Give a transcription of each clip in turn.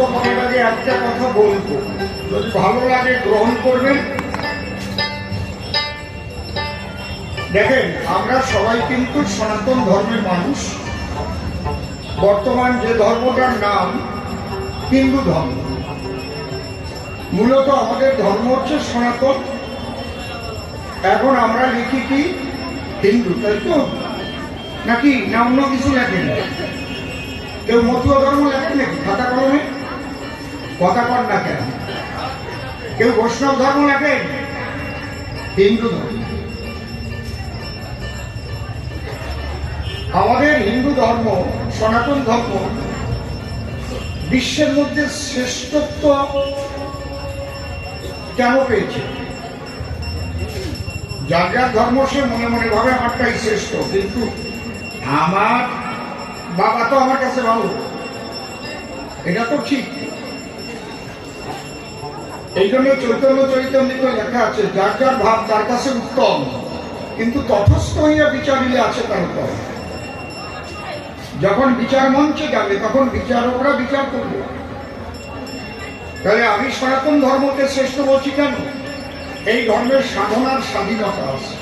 বক্তব্য করার আগে একটা কথা বলবো, যদি ভালো লাগে গ্রহণ করবেন। দেখেন, আমরা সবাই কিন্তু সনাতন ধর্মের মানুষ। বর্তমান যে ধর্মটার নাম হিন্দু ধর্ম, মূলত আমাদের ধর্ম হচ্ছে সনাতন। এখন আমরা লিখি কি হিন্দু, তাই তো? নাকি না অন্য কিছু লেখেন? কেউ মতুয়া ধর্ম লেখেন নাকি খাতা কলমে? কথা কর না কেন? কেউ বৈষ্ণব ধর্ম লেখেন? হিন্দু ধর্ম। আমাদের হিন্দু ধর্ম, সনাতন ধর্ম বিশ্বের মধ্যে শ্রেষ্ঠত্ব কেন পেয়েছে? যার যার ধর্ম সে মনে মনে ভাবে আমারটাই শ্রেষ্ঠ, কিন্তু আমার বাবা তো আমার কাছে ভালো, এটা তো ঠিক। এই জন্য চৈতন্য চরিতামৃতে লেখা আছে, যার যার ভাব তার কাছে উত্তম, কিন্তু তথস্থ হইয়া বিচারিলে আছে তার উপর। যখন বিচার মঞ্চে যাবে তখন বিচারকরা বিচার করবে। তাহলে আমি সনাতন ধর্মকে শ্রেষ্ঠ বলছি কেন? এই ধর্মের সাধনার স্বাধীনতা আছে।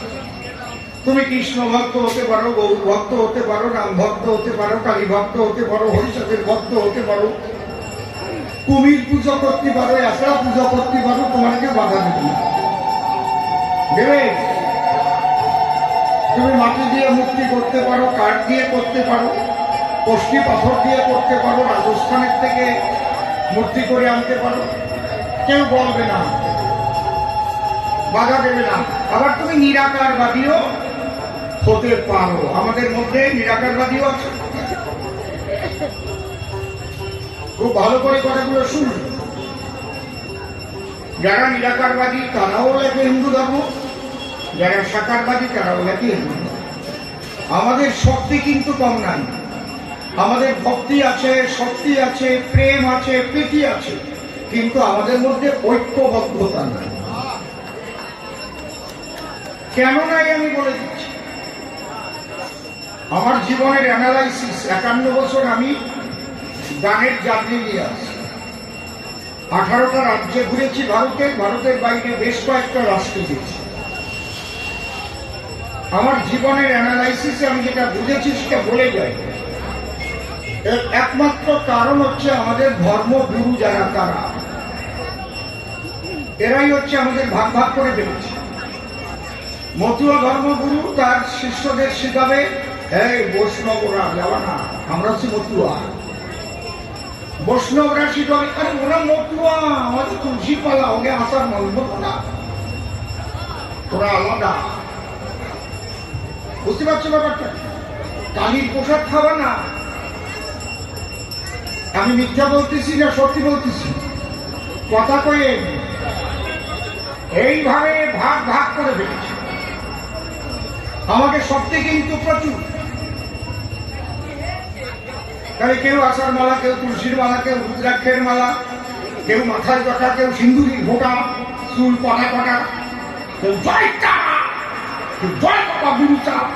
তুমি কৃষ্ণ ভক্ত হতে পারো, গৌর ভক্ত হতে পারো, রাম ভক্ত হতে পারো, কালী ভক্ত হতে পারো, হরিচাঁদের ভক্ত হতে পারো, কুমির পুজো করতে পারো, একলা পুজো করতে পারো, তোমাকে বাধা দেবে না। দেবে? তুমি মাটি দিয়ে মূর্তি করতে পারো, কাঠ দিয়ে করতে পারো, কষ্টি পাথর দিয়ে করতে পারো, রাজস্থানের থেকে মূর্তি করে আনতে পারো, কেউ বলবে না, বাধা দেবে না। আবার তুমি নিরাকারবাদীও হতে পারো। আমাদের মধ্যে নিরাকারবাদীও আছে। খুব ভালো করে কথাগুলো শুনুন। যারা নিরাকারবাদী তারাও লেখে হিন্দু ধর্ম, যারা সাকারবাদী তারাও লেখে হিন্দু ধর্ম। আমাদের শক্তি কিন্তু কম নাই। আমাদের ভক্তি আছে, শক্তি আছে, প্রেম আছে, প্রীতি আছে, কিন্তু আমাদের মধ্যে ঐক্যবদ্ধতা নাই। কেন নাই আমি বলে দিচ্ছি। আমার জীবনের অ্যানালাইসিস, 51 বছর আমি গানের জার্নি নিয়ে আসছি। 18টা রাজ্যে ঘুরেছি ভারতের বাইরে বেশ কয়েকটা রাষ্ট্রে গেছি। আমার জীবনের অ্যানালাইসিসে আমি যেটা বুঝেছি সেটা বলে যাই। এর একমাত্র কারণ হচ্ছে আমাদের ধর্মগুরু যারা, তারা এরাই হচ্ছে আমাদের ভাগ ভাগ করে ফেলেছে। মতুয়া ধর্মগুরু তার শিষ্যদের শিখাবে, এই বৈষ্ণবরা যাওয়া না, আমরা হচ্ছে মতুয়া। বৈষ্ণবরা শিখাবে, আরে ওরা মতুয়া, আমাদের তুলসী পালা, ওকে আসার মানব না, তোরা আলাদা। বুঝতে পারছো ব্যাপারটা? কালীর প্রসাদ খাওয়া না। আমি মিথ্যা বলতেছি না সত্যি বলতেছি? কথা কয়ে এইভাবে ভাগ ভাগ করে ফেলেছে। আমাকে সত্যি কিন্তু প্রচুর। তাহলে কেউ আষাঢ় মালা, কেউ তুলসীর মালা, কেউ রুদ্রাক্ষের মালা, কেউ মাথায় জটা, কেউ সিন্দুরির ভোটা, চুল কটা কটা, কেউ জয় তারা, কেউ জয় বাবা গুরু চাপ,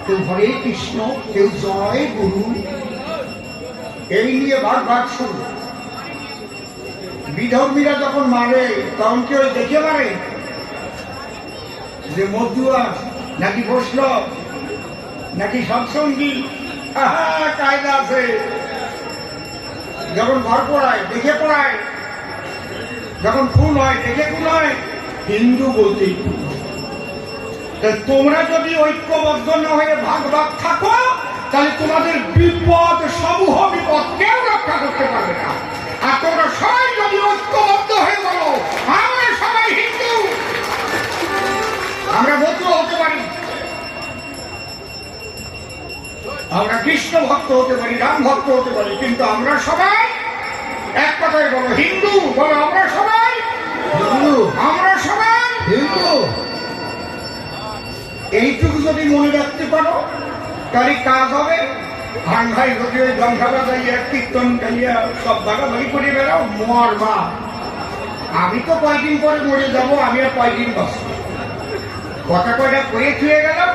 কেউ হরে কৃষ্ণ, কেউ জয় গুরু। এই নিয়ে ভাগ ভাগ শুরু। বিধর্মীরা যখন মারে তখন কেউ দেখে মারে যে মতুয়া নাকি বৈষ্ণব নাকি সৎসঙ্গী, কায়দা আছে। যখন ঘর পড়ায় দেখে পড়ায়, যখন খুন হয় দেখে খুন হয়, হিন্দু বলতেই খুন। তোমরা যদি ঐক্যবদ্ধ না হয়ে ভাগ ভাগ থাকো, তাহলে তোমাদের বিপদ, সমূহ বিপদ কেউ রক্ষা করতে পারবে না। আর তোমরা সবাই যদি ঐক্যবদ্ধ হয়ে বলো আমরা সবাই হিন্দু, আমরা মতুয়া হতে পারি, আমরা কৃষ্ণ ভক্ত হতে পারি, রাম ভক্ত হতে পারি, কিন্তু আমরা সবাই এক কথায় বলো হিন্দু। বলো আমরা সবাই হিন্দু, আমরা সবাই হিন্দু। এইটুকু যদি মনে রাখতে পারো তাহলে কাজ হবে। ভাই ভাই যদি ওই গঙ্গা গাইয়া কীর্তন গাইয়া সব ভাগাভাগি করে বেড়াও, মর মা। আমি তো কয়দিন পরে মরে যাবো, আমি আর কয়দিন বাঁচব। কথা কয়টা করে ছুঁয়ে গেলাম,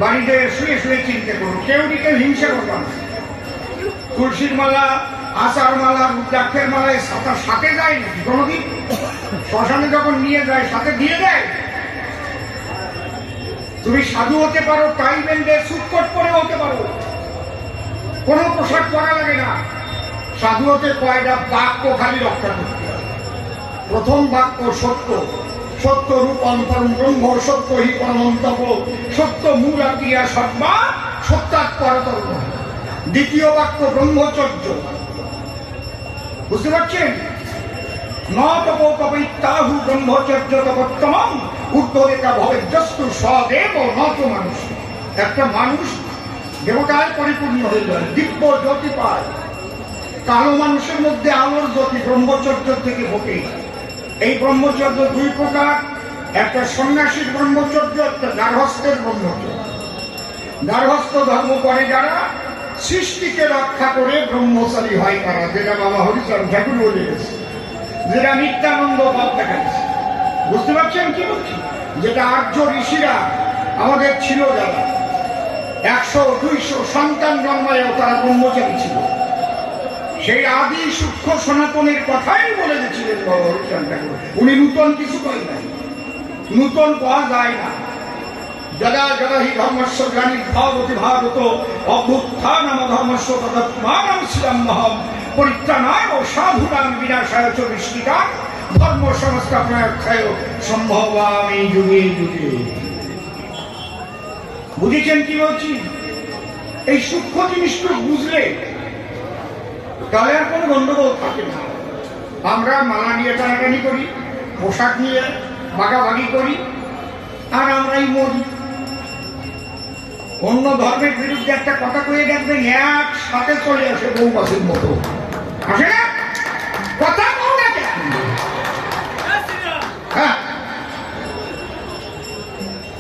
বাড়িতে শুয়ে শুয়ে চিন্তা করবো, কেউ হিংসা করবো না। তুলসীর মালা আষাঢ় মালা রুদ্রাক্ষের মালায় সাথে যায় নাকি কোনোদিন? শ্মশানে যখন নিয়ে যায় সাথে দিয়ে দেয়। তুমি সাধু হতে পারো, টাই বেঁধে সুটকট পরে হতে পারো, কোনো পোশাক পরা লাগে না। সাধু হতে কয়টা বাক্য খালি রক্ষা করতে হবে। প্রথম বাক্য সত্য, সত্য রূপান্তরম ব্রহ্ম, সত্য হি পরমন্তপ, সত্য মূলাতিয়া সর্বা সত্যাৎ পরতর। দ্বিতীয় বাক্য ব্রহ্মচর্য, বুঝতে পারছেন? ন তপ তপৈত্যাহু ব্রহ্মচর্য তপোত্তমম উদ্ধরেকা ভবেজ্জস্তু সদেব নত মানুষ। একটা মানুষ দেবতায় পরিপূর্ণ হয়ে যায়, দিব্য জ্যোতি পায়। কালো মানুষের মধ্যে আলোর জ্যোতি ব্রহ্মচর্য থেকে ফোটে। এই ব্রহ্মচর্য দুই প্রকার, একটা সন্ন্যাসীর ব্রহ্মচর্য, একটা গার্হস্থের ব্রহ্মচর্য। গার্হস্থ ধর্ম করে যারা সৃষ্টিকে রক্ষা করে ব্রহ্মচারী হয় তারা, যেটা বাবা হরিচরণ ঠাকুর বলে গেছে, যেটা নিত্যানন্দ বাপ দেখাচ্ছে। বুঝতে পারছেন কি বলছি? যেটা আর্য ঋষিরা আমাদের ছিল, যারা 100-200 সন্তান জন্মায়ও তারা ব্রহ্মচারী ছিল। সেই আদি সূক্ষ্ম সনাতনের কথাই বলে গেছিলেন বাবা হরিচরণ ঠাকুর। উনি নূতন কিছু করেন নাই, নূতন পাওয়া যায় না। যদা যদা হি ধর্মস্য গ্লানির্ভবতি ভারত অভ্যুত্থানম ধর্মস্য তদাত্মানম শিরম্মহম পরিত্রাণায় ও সাধুনাং বিনাশায় চ নিষ্ঠিতাং ধর্ম সংস্থাপনার্থায় সম্ভবামি যুগে যুগে। বুঝেছেন কি বলছি? এই সূক্ষ্ম জিনিসটা বুঝলে তাহলে আর কোনো গন্ডগোল থাকে না। আমরা মালা নিয়ে টানাটানি করি, পোশাক নিয়ে ভাগাভাগি করি, আর আমরাই মরি। অন্য ধর্মের বিরুদ্ধে একটা কথা কয়ে দেখবেন একসাথে চলে আসে বৌমাসির মতো, আসে না? কথা বল না কেন? হ্যাঁ,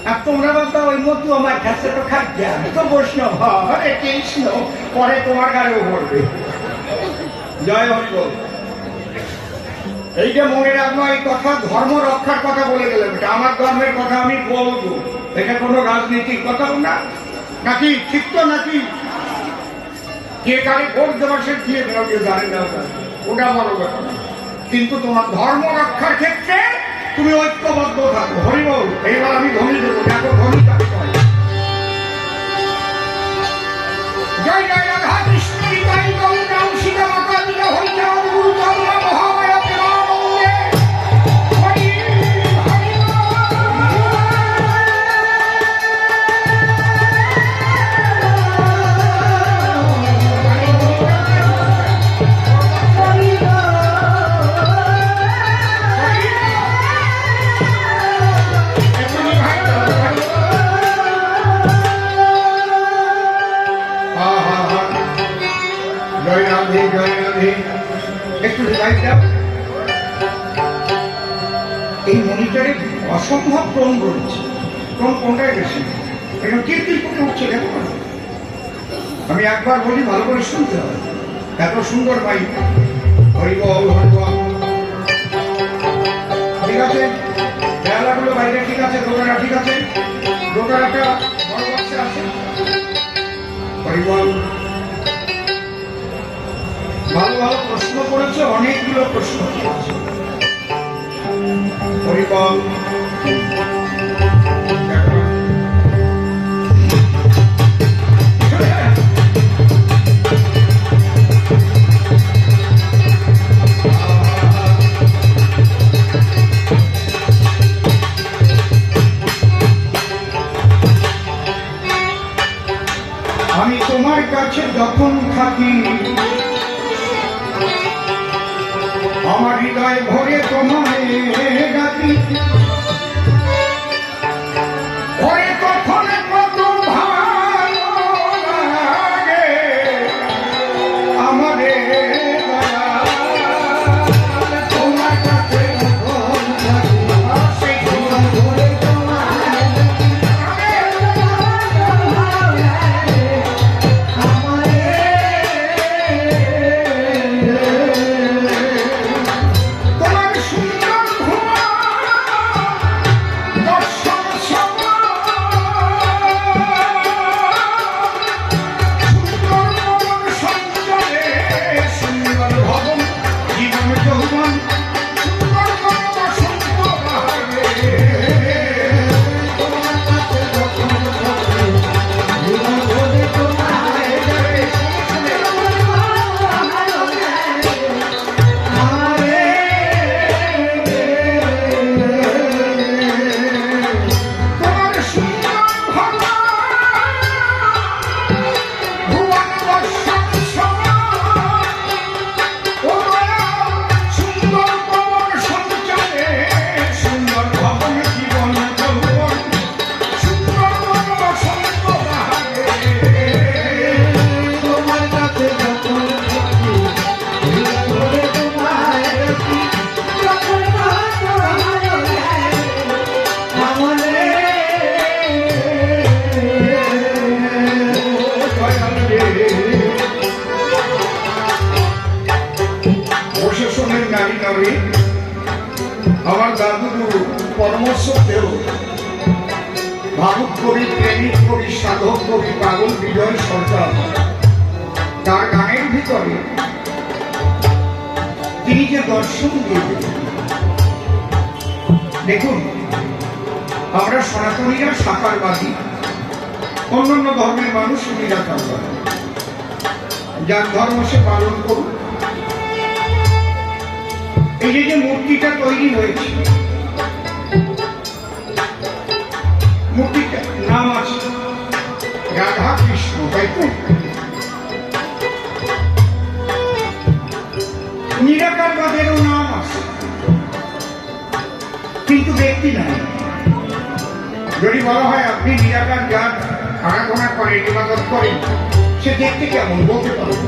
আর তোমরা বলতো ওই মতো আমার কাছে তো খাদ্য, আমি তো বৈষ্ণব, হরে কৃষ্ণ, পরে তোমার গাড়িও পড়বে। জয় হরি বল। এই যে মনে রাখবো, এই কথা ধর্ম রক্ষার কথা বলে গেলাম, এটা আমার ধর্মের কথা আমি বলবো, এটা কোনো রাজনীতির কথাও না, নাকি? ঠিক তো নাকি? কে কারে ভোট দেওয়া সে দিয়ে দেওয়া, কে জানে না, ওটা বড় ব্যাপার। কিন্তু তোমার ধর্ম রক্ষার ক্ষেত্রে তুমি ঐক্যবদ্ধ থাকো। হরি বল। এইবার আমি ধ্বনি দেবো, দেখো ধ্বনি কাকে হয়। জয় জয় রাধা কৃষ্ণ নিতাই গৌর সীতা মাতা দিল হরিচাঁদ গুরু চন্দ্র মহামায়া প্রেমানন্দে হরি হরি একটু লাইট দাও। এই মনিটরে অসম্ভব টোন রয়েছে, টোন কোনটাই বেশি, এখন কিরকির করে উঠছে, দেখো। আমি একবার বলি, ভালো করে শুনতে হবে, এত সুন্দর মাইক। হরিবল হরিবল। ঠিক আছে, খেলাগুলো বাইরে ঠিক আছে, দোকানা ঠিক আছে, দোকানাটা বড় বাক্সে আছে। হরিবল। ভালো ভালো প্রশ্ন করেছে, অনেকগুলো প্রশ্ন করেছে। হরিবল। আমি তোমার কাছে যখন থাকি, আমার হৃদয় ভরে তোমায় ডাকি, ভরে তখন কত ভালো লাগে আমারে। তোমার কাছে যখন থাকি, সেই তোমার ভরে তোমায় ডাকি, ভিতরে আমার দাদুগুরু পরমশ্রদ্ধেয় ভাবুক কবি, প্রেমিক কবি, সাধক কবি পাগল বিজয় সরকার, তার গানের ভিতরে তিনি যে দর্শন দিয়েছেন, দেখুন আমরা সনাতনীরা সাকারবাদী, অন্যান্য ধর্মের মানুষ নিরাকারবাদী। যার ধর্ম সে পালন করুন। এই যে মূর্তিটা তৈরি হয়েছে, মূর্তিটার নাম আছে রাধা কৃষ্ণ, তাই তো? নিরাকারবাদেরও নাম আছে, কিন্তু ব্যক্তি নাই। যদি বলা হয় আপনি নিরাকার যার আরাধনা করেন, ইবাদত করেন, সে দেখতে কেমন বলতে পারব।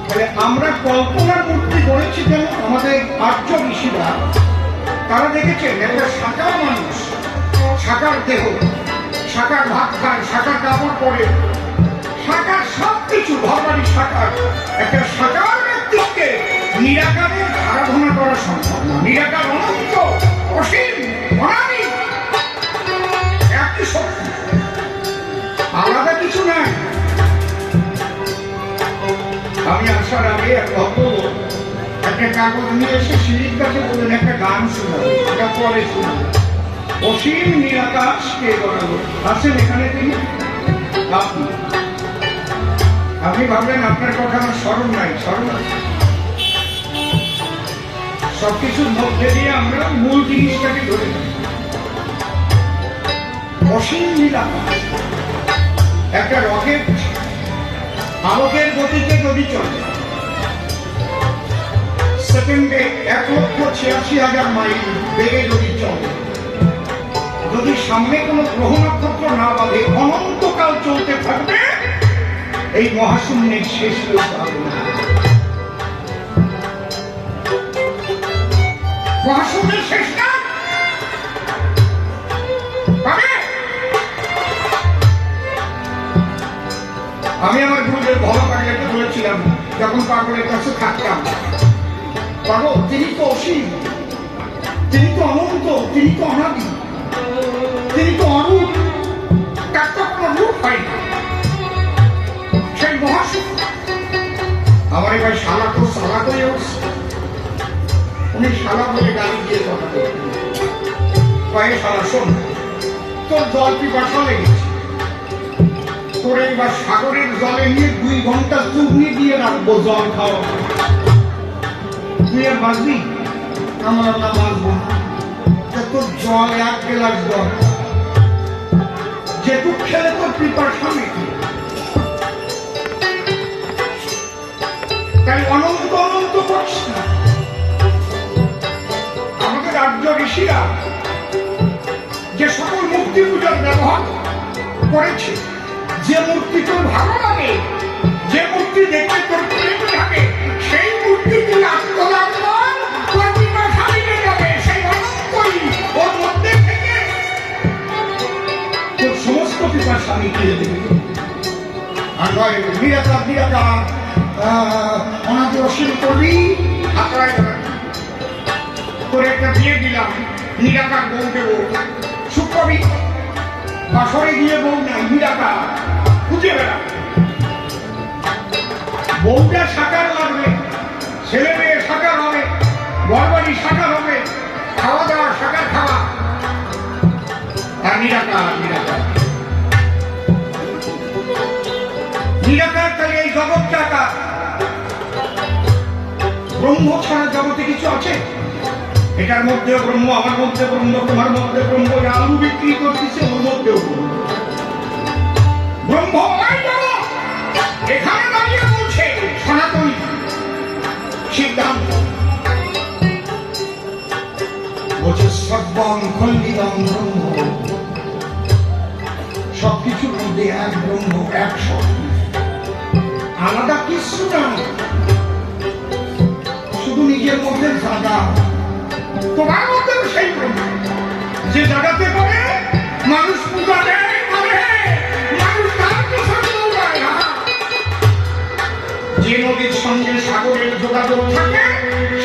তাহলে আমরা কল্পনার মূর্তি গড়েছি কেন? আমাদের আর্য ঋষিরা তারা দেখেছেন একটা সাকার মানুষ, সাকার দেহ, সাকার ভাত খায়, সাকার কাপড় পরে, সাকার সব কিছু, ভগবানের সাকার। একটা সাকার ব্যক্তিকে নিরাকারের আরাধনা করা সম্ভব না। নিরাকার অনন্ত, অসীম, অনাদি, একই শক্তি, আলাদা কিছু নাই। আমি আসার আগে এক ভদ্রলোক একটা কাগজ নিয়ে এসে সিঁড়ির কাছে বললেন একটা গান শোনাবে, এটা পরে শোনাবে। অসীম নিরাকাশ কে করালো, আসেন এখানে তিনি, আপনি। আপনি ভাবলেন আপনার কথা আমার স্মরণ নাই, স্মরণ আছে। সবকিছুর মধ্যে দিয়ে আমরা মূল জিনিসটাকে ধরে নিই। অসীম নিরাকাশ একটা রকেট আলোকের গতিতে যদি চলে, সেকেন্ডে 1,86,000 মাইল বেগে যদি চলে, যদি সামনে কোনো গ্রহ নক্ষত্র না বাঁধে, অনন্তকাল চলতে থাকবে, এই মহাশূন্যের শেষ হবে না। মহাশূন্যের শেষ না পাবে। আমি আমার গুরুদেব ভবা পাগলাকে বলেছিলাম, যখন পাগলের কাছে থাকতাম, পাগল তিনি তো অসীম, তিনি তো অনন্ত, তিনি তো অনাদি, তিনি তো অরূপ, তার তো কোনো রূপ হয় না, সেই মহাশূন্য। আমার এবার শালা তো শালা করে উঠছে, উনি শালা বলে গাড়ি দিয়ে কথা বলতেন, কয়ে শালা শোন, তোর জল পিপাসা লেগেছে, তোর এইবার সাগরের জলে নিয়ে 2 ঘন্টা চুগনি দিয়ে রাখবো জল খাওয়া, তুই আর বাঁচবি? আমার না বাঁচবো না। তোর জল 1 গ্লাস জল, যেটুক খেলে তোর পিপাসা মেটে। তাই অনন্ত অনন্ত করছি না। আমাদের আর্য ঋষিরা যে সকল মূর্তি পূজার ব্যবহার করেছে, যে মূর্তি তোর ভালো লাগে, যে মূর্তি দেখতে তোর প্রেম থাকে, সেই মূর্তি তুই আত্মলাভ কর, তোর পিপাসা মিটে যাবে। সেই অনন্তই ওর মধ্যে থেকে তোর সমস্ত পিপাসা মিটিয়ে দেবে। আর নয় নিরাকার নিরাকার অনাদি অসীম করবি, আত্রায় তোর একটা বিয়ে দিলাম, নিরাকার বউ দেবো, সুখ পাবি। বাসরে গিয়ে বউ নাই, নিরাকার খুঁজে বেড়া। বউটা সাকার লাগবে, ছেলে মেয়ে সাকার হবে, ঘরবাড়ি সাকার হবে, খাওয়া দাওয়া সাকার খাওয়া, আর নিরাকার নিরাকার নিরাকার। তাহলে এই জগৎটা কার? ব্রহ্ম ছাড়া জগতে কিছু আছে? এটার মধ্যেও ব্রহ্ম, আমার মধ্যে ব্রহ্ম, তোমার মধ্যে ব্রহ্ম, আলু বিক্রি করতেছে ওর মধ্যেও ব্রহ্ম। এখানে দাঁড়িয়ে বলছে সনাতনী সিদ্ধান্ত, বলছে সর্বং খণ্ডিতং ব্রহ্ম, সবকিছুর মধ্যে এক ব্রহ্ম, এক শক্তি, আলাদা কিছু না, শুধু নিজের মধ্যে জাগা। তোমার মধ্যে সেই ব্রহ্ম যে জাগাতে পারে, মানুষ পূজা দেয়, মানুষ তার যে নদীর সঙ্গে সাগরে চাদর থাকে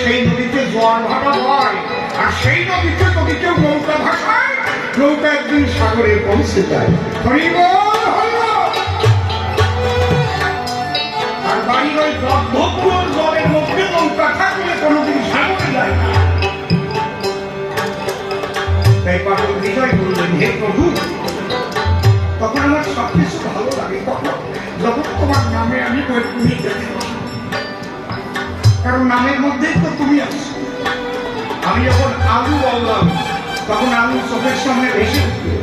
সেই নদীতে জোয়ার ভাটা হয়, আর সেই নদীতে যদি কেউ নৌকা ভাসায় নৌকা একদিন সাগরে পৌঁছে যায়। হরিবল হরিবল। আর বাড়ির ওই গর্ভপুর জলের মধ্যে নৌকা থাকলে কোনোদিন সাগরে যায় না। তাই পাগল বিজয় বললেন, হে প্রভু, তখন আমার সবকিছু ভালো লাগে যখন তোমার নামে আমি তুমি দেখি, কারণ নামের মধ্যেই তো তুমি আছো। আমি যখন আলু বললাম তখন আলু চোখের সামনে ভেসে উঠলো,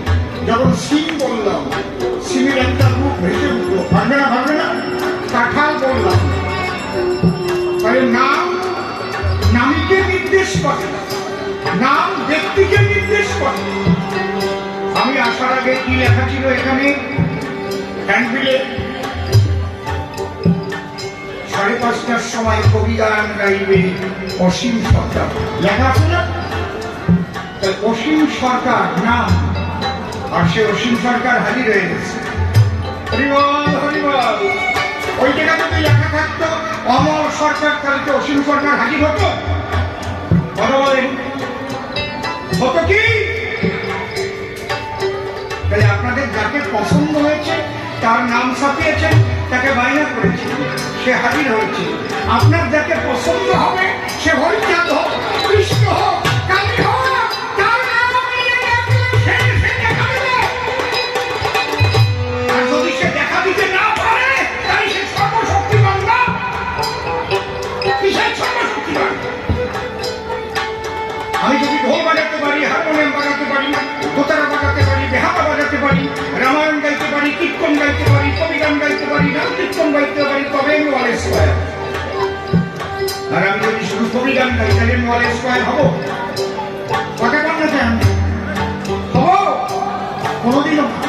যখন সিম বললাম সিমের একটা রূপ ভেসে উঠলো, ভাববে না ভাববে না। কাঁঠাল বললাম, তাহলে নাম নামীকে নির্দেশ করে, নাম ব্যক্তিকে নির্দেশ করে। আমি আসার আগে কি লেখা ছিল এখানে হ্যান্ডবিলে, 5:30টার সময় কবি গান গাইবে অসীম সরকার, লেখা আছে না? অসীম সরকার নাম, আর সে অসীম সরকার হাজির হয়ে গেছে। হরিবল হরিবল। ওই জায়গা যদি লেখা থাকতো অমর সরকার, তাহলে তো অসীম সরকার হাজির হতো। কথা বলেন, হতো কি? তাই আপনাদের যাকে পছন্দ হয়েছে তার নাম ছাপিয়েছেন, তাকে বায়না করেছেন, সে হাজির হয়েছে। আপনার যাকে পছন্দ হবে সে হরিচাঁদ হোক, কৃষ্ণ হোক, কালী হোক, তার নাম আপনি সে দেখা দেবে। আর যদি সে দেখা দিতে না পারে তাই সে সর্বশক্তিমান না। কিসের সর্বশক্তিমান? আমি যদি ঢোল বাজাতে পারি, হারমোনিয়াম বাজাতে পারি, দোতারা বাজাতে পারি, বেহালা বাজাতে পারি, রামায়ণ গাইতে পারি, কীর্তন গাইতে পারি, কবি গান গাইতে পারি, নাম কীর্তন গাইতে পারি, তবে আমি ওয়াল স্কয়ার। আর আমি যদি শুধু কবি গান গাই তাহলে আমি ওয়াল স্কয়ার হবো? কথা বল না কেন? হবো? কোনোদিনও না।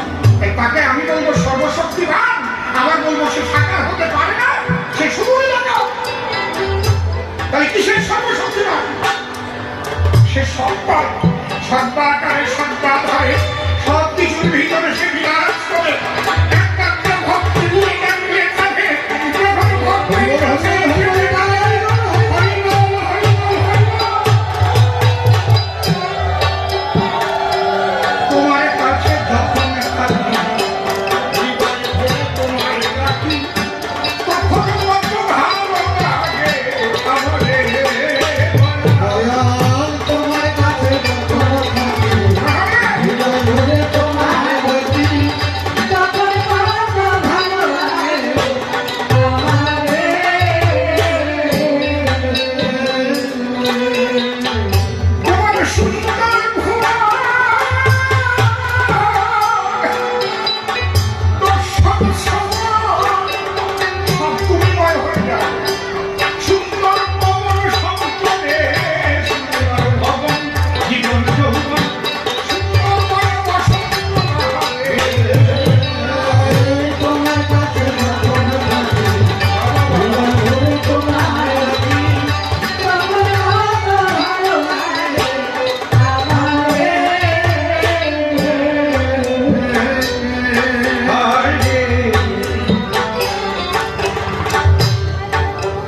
তাকে আমি বলবো সর্বশক্তিমান, আবার বলবো সে সাকার হতে পারে না, সে শুধুই লাগাও। তাহলে কিসের সর্বশক্তিমান? সে সর্বাত, সর্বাকারে সর্বাধারে সব কিছুর ভিতরে সে বিরাজ করে। একমাত্র ভক্তি গুলি কাটলে থাকে, যখন ভক্তি আছে তোমার কাছে যখন তোমার রাখি তখন কত ভালো লাগে আমাদের।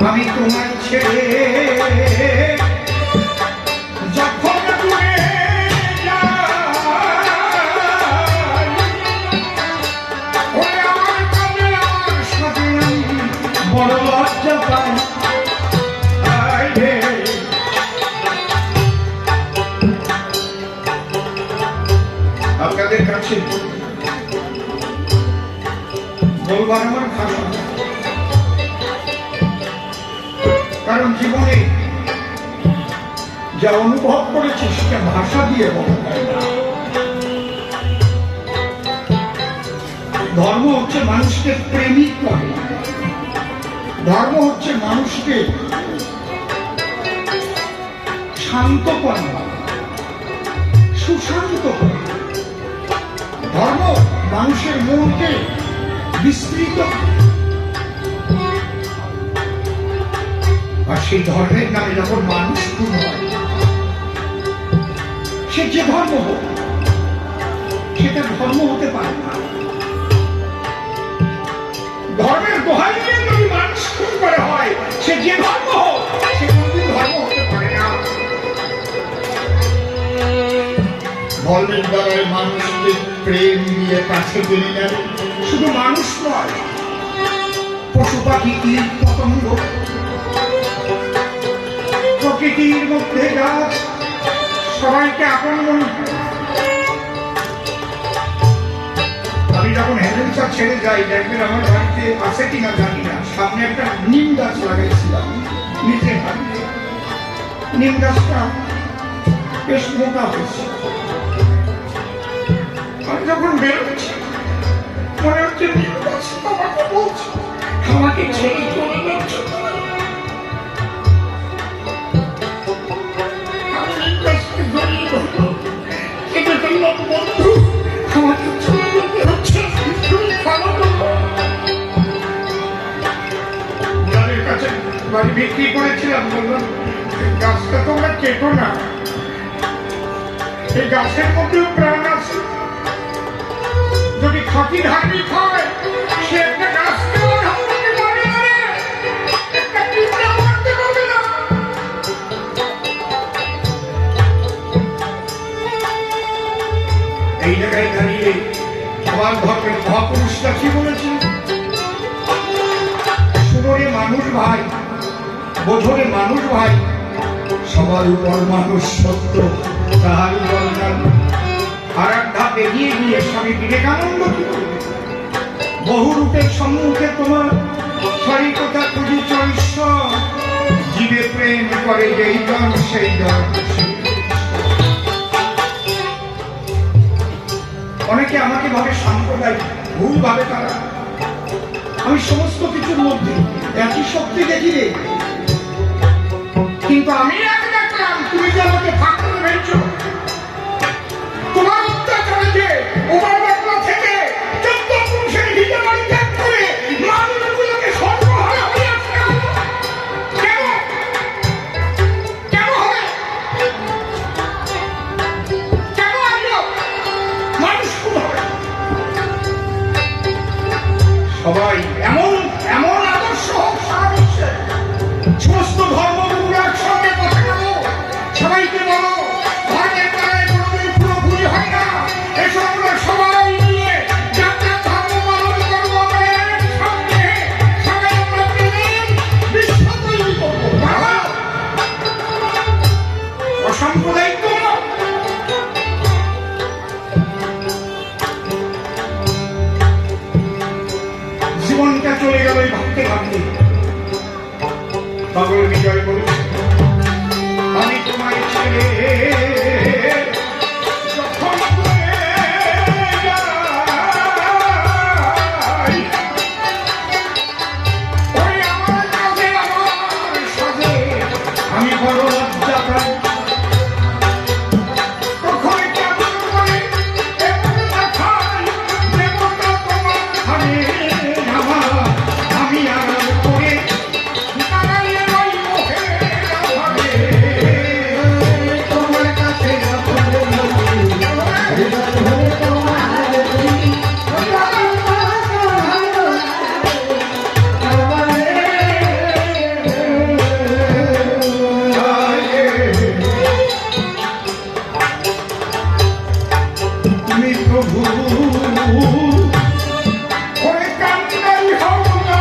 আমি তোমার ছেড়ে যখন দূরে যাই, আমার কাছে আমার সাথে আমি বড় লজ্জা পাই। আপনাদের কাছে বলবার আমার ভাষা, কারণ জীবনে যা অনুভব করেছি সেটা ভাষা দিয়ে বলা যায় না। ধর্ম হচ্ছে মানুষকে প্রেমিক করে, ধর্ম হচ্ছে মানুষকে শান্ত করে, সুশান্ত করে। ধর্ম মানুষের মনকে বিস্তৃত করে। আর সেই ধর্মের নামে যখন মানুষ খুন হয়, সে যে ধর্ম হোক সেটা ধর্ম হতে পারে না। ধর্মের দোহাই দিয়ে যদি মানুষ খুন করে হয়, সে যে ধর্ম হোক ধর্মের দ্বারাই মানুষকে প্রেম দিয়ে কাছে টেনে নেন। শুধু মানুষ নয়, পশু পাখি কীট পতঙ্গ, প্রকৃতির মধ্যে গাছ সবাইকে আপন মনে করে। আমি যখন হেলেন্সা ছেড়ে যাই, দেখবেন আমার বাড়িতে আছে কিনা জানি না, সামনে একটা নিম গাছ লাগাইছিলাম নিজে হাতে। নিম গাছটা বেশ মোটা হয়েছে। আমি যখন বেরোচ্ছি মনে হচ্ছে নিম গাছ আমাকে বলছে, আমাকে ছেড়ে চলে যাচ্ছে। আমি নিম গাছকে জড়িয়ে ধরবো, কিন্তু বললাম, বন্ধু আমাকে চলে যেতে হচ্ছে, তুমি ভালো করবো। যাদের কাছে বাড়ি বিক্রি করেছিলাম বললাম, গাছটা তোমরা কেটো না, এই গাছের মধ্যেও প্রাণ আছে। যদি খাঁটি ধার্মিক হয়, সে একটা গাছকে মারে না, একটা পিঁপড়ে মারতে পারবে না। এই জায়গায় দাঁড়িয়ে আমার ধর্মের মহাপুরুষরা কি বলেছেন? শুনোরে মানুষ ভাই, বোঝরে মানুষ ভাই, সবার উপর মানুষ সত্য, তাহার উপর আর এক ধাপ এগিয়ে গিয়ে স্বামী বিবেকানন্দ কি বললেন? বহু রূপের সম্মুখে তোমার সরি কথা খুঁজিছ ঈশ্বর, জীবে প্রেম করে যেই জন সেই জন। অনেকে আমাকে ভাবে সাম্প্রদায়িক, ভুল ভাবে তারা। আমি সমস্ত কিছুর মধ্যে একই শক্তি দেখি রে, কিন্তু আমি এক দেখলাম, তুমি যে আমাকে ভাগ করে ফেলছো। তোমার অত্যাচারে যে উপায় বাংলা থেকে 14 পুরুষের ভিটে বাড়ি ত্যাগ করে মানুষগুলোকে সর্বহারা হয়ে আসতে হলো। কেন? কেন হবে? কেন আসলো? মানুষ খুব হবে। সবাই এমন এমন আদর্শ হোক সারা বিশ্বে, সমস্ত ধর্মগুলো একসঙ্গে কথা বলো, সবাইকে বলো ধর্মের দ্বারাই কোনোদিন পুরোপুরি হয় না। এসব আমরা সবাই মিলে যাত্রা ধর্ম পালন করবো, আমরা একসঙ্গে সবাই আমরা প্রেমের বিশ্ব তৈরি করবো। বাবা অসাম্প্রদায়িক তোমরা। জীবনটা চলে গেল এই ভাবতে ভাবতে। পাগল বিজয় বলছে, আমি তোমায় ছেড়ে যখন যাই, ওই আমার কাছে আমার সাজে আমি বড় লজ্জা পাই। কখন কেমন করে এমন দেখাই, দেবতা তোমার খানে আমার, আমি আড়াল করে দাঁড়াইয়ে রই মোহের আভারে। তোমার কাছে তুমি প্রভু ওরে কান্নাই হও না,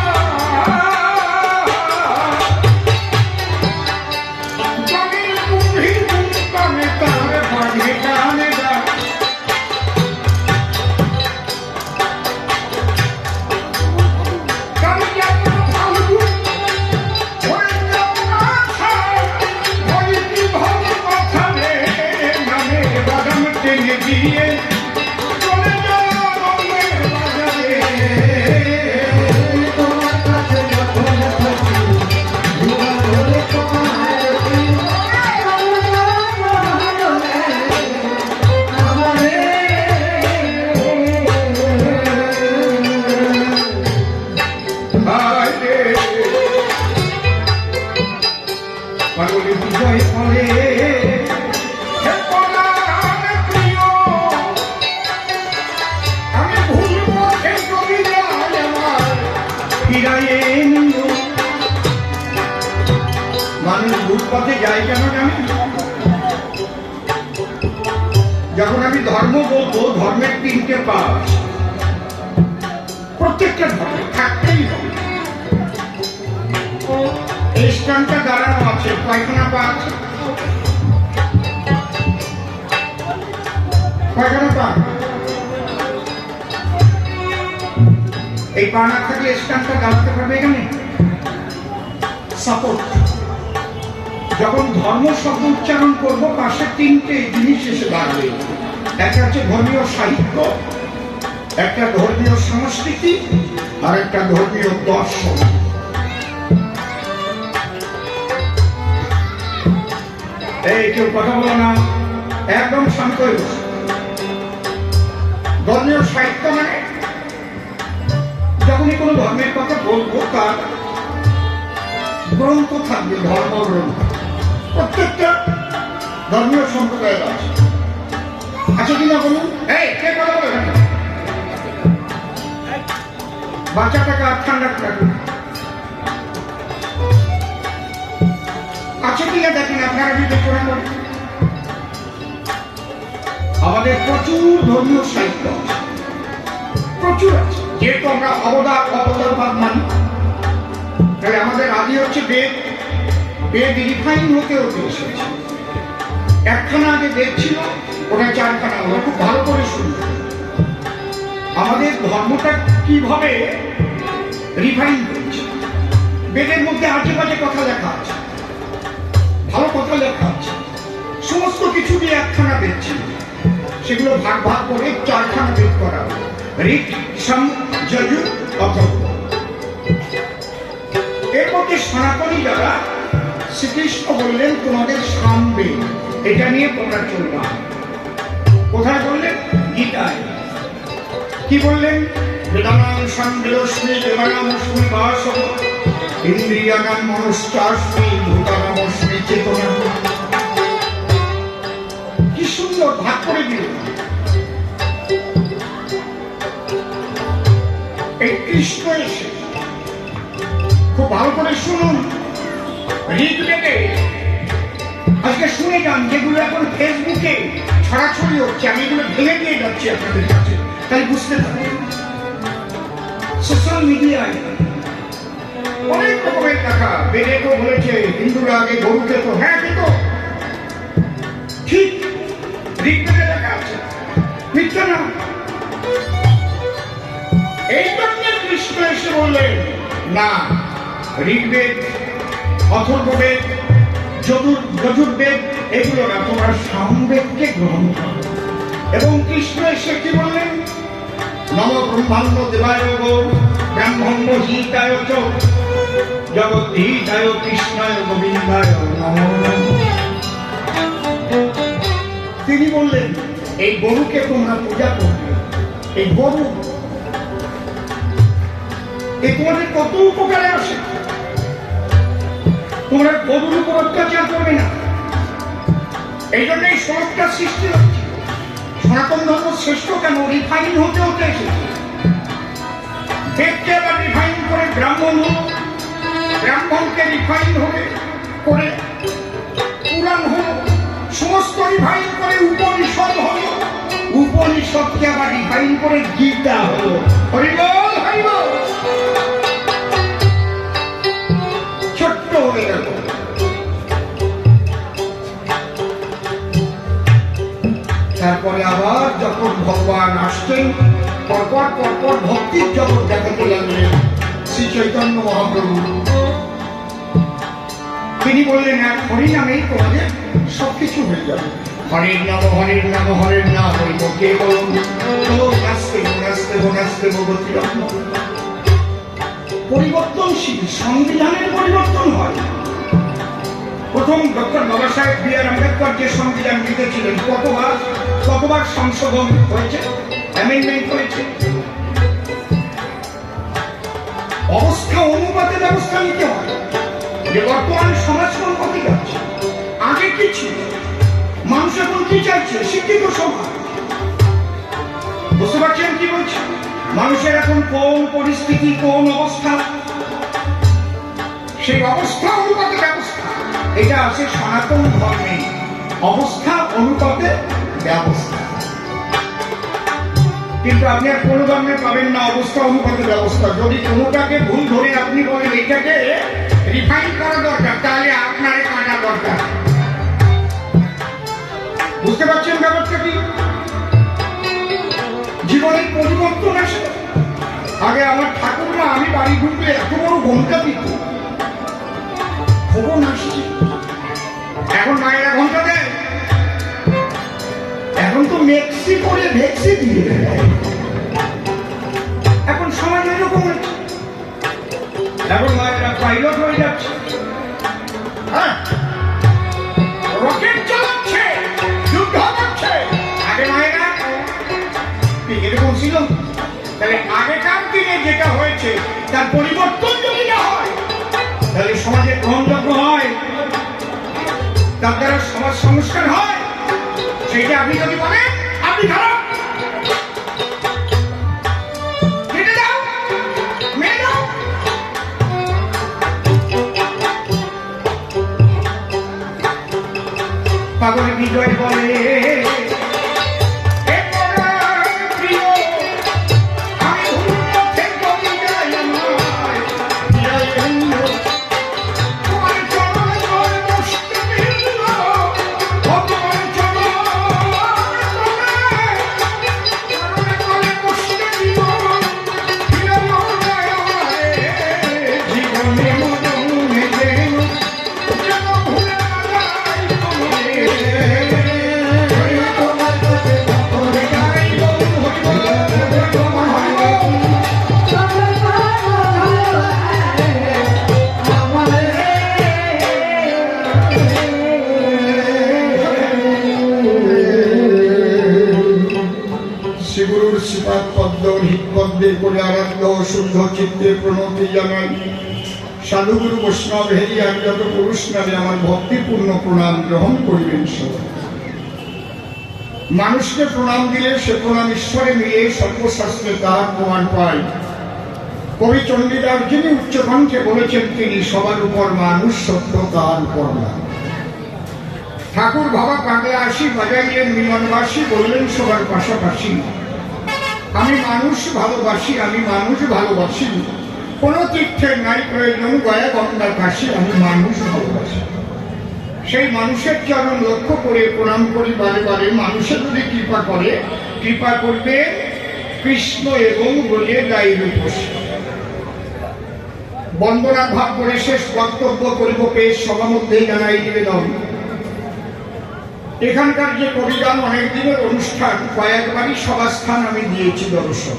জমির কুম্ভীর কুম্ভে তার বাঘে কানে দা। কানে যেমন ফাল্গুন, ওরে যেমন আষাঢ়, ওই বিভব মাথারে নামে বাদাম টেনে দিয়ে চলে যাও রঙের বাজারে। তোমার কাছে যখন থাকি, দুয়া ধরে তোমার পাগলের বিজয় ফলে হে পরাণ প্রিয়, আমি ভুল পথে চলে যাই, আমার ফিরাইয়ে নিও। মানুষ ভুল পথে যায় কেন জানেন? যখন আমি ধর্ম বলবো, ধর্মের তিনটে পা আছে। প্রত্যেকটা ধর্মে থাকতেই হবে। এই স্থানটা দাঁড়ানো আছে, কয়খানা পা আছে? কয়খানা পা? এই পা না থাকলে স্থানটা দাঁড়াতে পারবে এখানে? সাপোর্ট। যখন ধর্ম শব্দ উচ্চারণ করবো, পাশে তিনটে জিনিস এসে দাঁড়াবে। একটা হচ্ছে ধর্মীয় সাহিত্য, একটা ধর্মীয় সংস্কৃতি, আর একটা ধর্মীয় দর্শন। এই কেউ কথা বলো না, একদম শান্ত হয়ে বসে। ধর্মীয় সাহিত্য মানে যখনই কোনো ধর্মের কথা বলবো, তার গ্রন্থ থাকবে, ধর্মগ্রন্থ। প্রত্যেকটা ধর্মীয় সম্প্রদায়ের আছে। আচ্ছা কিনা বলুন? এই কে কথা বলে? বাচ্চাটাকে আর ঠান্ডা রাখুন। আছে কিনা দেখেন, আপনারা বিবেচনা করেন। আমাদের প্রচুর ধর্মীয় সাহিত্য আছে, প্রচুর আছে। যেহেতু আমরা অবতারবাদ মানি, তাহলে আমাদের আদি হচ্ছে বেদ। বেদ রিফাইন হতে হতে এসেছে। একখানা আগে বেদ ছিল, ওটা চারখানা হলো। খুব ভালো করে শুনবে আমাদের ধর্মটা কিভাবে রিফাইন করেছে। বেদের মধ্যে আজে বাজে কথা লেখা আছে, ভালো কথা লেখা আছে। সমস্ত কিছু দিয়ে একখানা বেদ ছিল, সেগুলো ভাগ ভাগ করে চারখানা বেদ করা হলো। ঋক, সাম, যজুর, অথর্ব। এর মধ্যে সনাতনী যারা, শ্রীকৃষ্ণ বললেন তোমাদের সামবেদ, এটা নিয়ে তোমরা চলবা। কোথায় বললেন? গীতায়। কি বললেন? বেদানাং সামবেদস্মি দেবানামস্মি বাসব ইন্দ্রিয়ানাং মনশ্চাস্মি ভূতানামস্মি চেতনা। কি সুন্দর ভাগ করে দিল। এই কৃষ্ণ এসে, খুব ভালো করে শুনুন, ঋগ্বেদে আজকে শুনে যান, যেগুলো এখন ফেসবুকে ছড়াছড়ি হচ্ছে, আমি এগুলো ভেঙে দিয়ে যাচ্ছি আপনাদের কাছে, তাই বুঝতে পারবেন। সোশ্যাল মিডিয়ায় অনেক রকমের টাকা। বেদে তো বলেছে হিন্দুরা আগে গরু খেত, হ্যাঁ খেত, ঠিক ঋগ্বেদে লেখা আছে, মিথ্যা না। এই জন্য কৃষ্ণ এসে বললেন না, ঋগ্বেদ, অথর্ববেদ, যজুর্বেদ এগুলো না, তোমরা সামবেদকে গ্রহণ করো। এবং কৃষ্ণ এসে কি বললেন? নম ব্রহ্মাণ্ড দেবায় ব্রাহ্মণ্য হিতায় চ জগদ্ধিতায় কৃষ্ণায় গোবিন্দায় নমঃ। তিনি বললেন এই গরুকে তোমরা পূজা করবে। এই গরু এই তোমাদের কত উপকারে আসে। তোমরা গরুর উপর অত্যাচার করবে না। এই জন্য এই শ্লোকটা সৃষ্টি হচ্ছে। সনাতন ধর্ম শ্রেষ্ঠ কেন? রিফাইন হতে হতে এসেছে। বেদকে আবার রিফাইন করে ব্রাহ্মণ হল, ব্রাহ্মণকে রিফাইন হবে করে পুরাণ হল, সমস্ত রিফাইন করে উপনিষদ হল, উপনিষদকে আবার রিফাইন করে গীতা হল। হরিবল হরিবল। ছোট্ট হয়ে গেল। তারপরে আবার যখন ভগবান আসছেন, পরপর পরপর ভক্তির জগৎ দেখাতে লাগলেন শ্রী চৈতন্য মহাপ্রভু। তিনি বললেন এক হরিনামেই তোমাদের সবকিছু হয়ে যাবে। হরের নাম হরের নাম হরের নাম হরিব কেবল নাস্তে নাস্তে নাস্তে ভগবতী রত্ন। পরিবর্তনশীল সংবিধানের পরিবর্তন হয়। প্রথম ডক্টর বাবা সাহেব বি আর আম্বেদকর যে সংবিধান লিখেছিলেন, কতবার সংশোধন হয়েছে, অ্যামেন্ডমেন্ট হয়েছে। অবস্থা অনুপাতে ব্যবস্থা নিতে হয় যে বর্তমান সমাজ কোন পথে যাচ্ছে। আগে কি ছিল? মানুষ এখন কি চাইছে? শিক্ষিত সমাজ। বুঝতে পারছেন কি বলছি? মানুষের এখন কোন পরিস্থিতি, কোন অবস্থা, সেই অবস্থা অনুপাতে ব্যবস্থা। এটা আছে সনাতন ধর্মে। অবস্থা অনুপাতে ব্যবস্থা। কিন্তু আপনি আর কোনো ধরনের পাবেন না অবস্থা অনুপাতে ব্যবস্থা। যদি কোনোটাকে ভুল ধরে আপনি বলেন এটাকে রিফাইন করা দরকার, তাহলে আপনার কাটা দরকার। বুঝতে পারছেন ব্যাপারটা কি? জীবনের পরিবর্তন আসে। আগে আমার ঠাকুরমা আমি বাড়ি ঢুকলে এত বড় ঘন্টা দিত, খবর আসছে। এখন মায়েরা ঘন্টা দেয়, এখন তো মেক্সি করে ভেক্সি দিয়ে দেয়। এখন সমাজ এরকম হচ্ছে। এখন মায়েরা পাইলট হয়ে যাচ্ছে, হ্যাঁ, রকেট চালাচ্ছে, যুদ্ধ করছে। আগে মায়েরা এরকম ছিল। তাহলে আগেকার দিনে যেটা হয়েছে তার পরিবর্তন যদি না হয়, তাহলে সমাজে গ্রহণযোগ্য হয়, তার দ্বারা সমাজ সংস্কার হয়। সেটা আপনি যদি বলেন আপনি খারাপ, কেটে দাও, মেরে দাও। পাগল বিজয় বলে করে আরাধ্য শুদ্ধ চিত্তে প্রণতি জানাই। সাধুগুরু বৈষ্ণব হেরি আমি যত পুরুষ নামে আমার ভক্তিপূর্ণ প্রণাম গ্রহণ করিবেন সবাই। মানুষকে প্রণাম দিলে সে প্রণাম ঈশ্বরে মিলে সর্বশাস্ত্রে তাহার প্রমাণ পায়। কবি চণ্ডীদাস যিনি উচ্চকণ্ঠে বলেছেন তিনি সবার উপর মানুষ, সত্য তাহার উপর না। ঠাকুর বাবা কাঁদে আসি বাজাইলেন মিলনবাসী, বললেন সবার পাশাপাশি। আমি মানুষ ভালোবাসি, আমি মানুষ ভালোবাসি, কোন তীর্থের নাই প্রয়োজন গয়া গঙ্গা কাশি, আমি মানুষ ভালোবাসি। সেই মানুষের চরণ লক্ষ্য করে প্রণাম করি বারে বারে। মানুষের যদি কৃপা করে, কৃপা করবে কৃষ্ণ এবং বলে গাই রূপসী। বন্দনা ভাব করে শেষ বক্তব্য করিব পেশ, সবার মধ্যেই জানাই নিবেদন। এখানকার যে কবিগান অনেক দিনের অনুষ্ঠান, কয়েকবারই সভাস্থান আমি দিয়েছি দর্শন।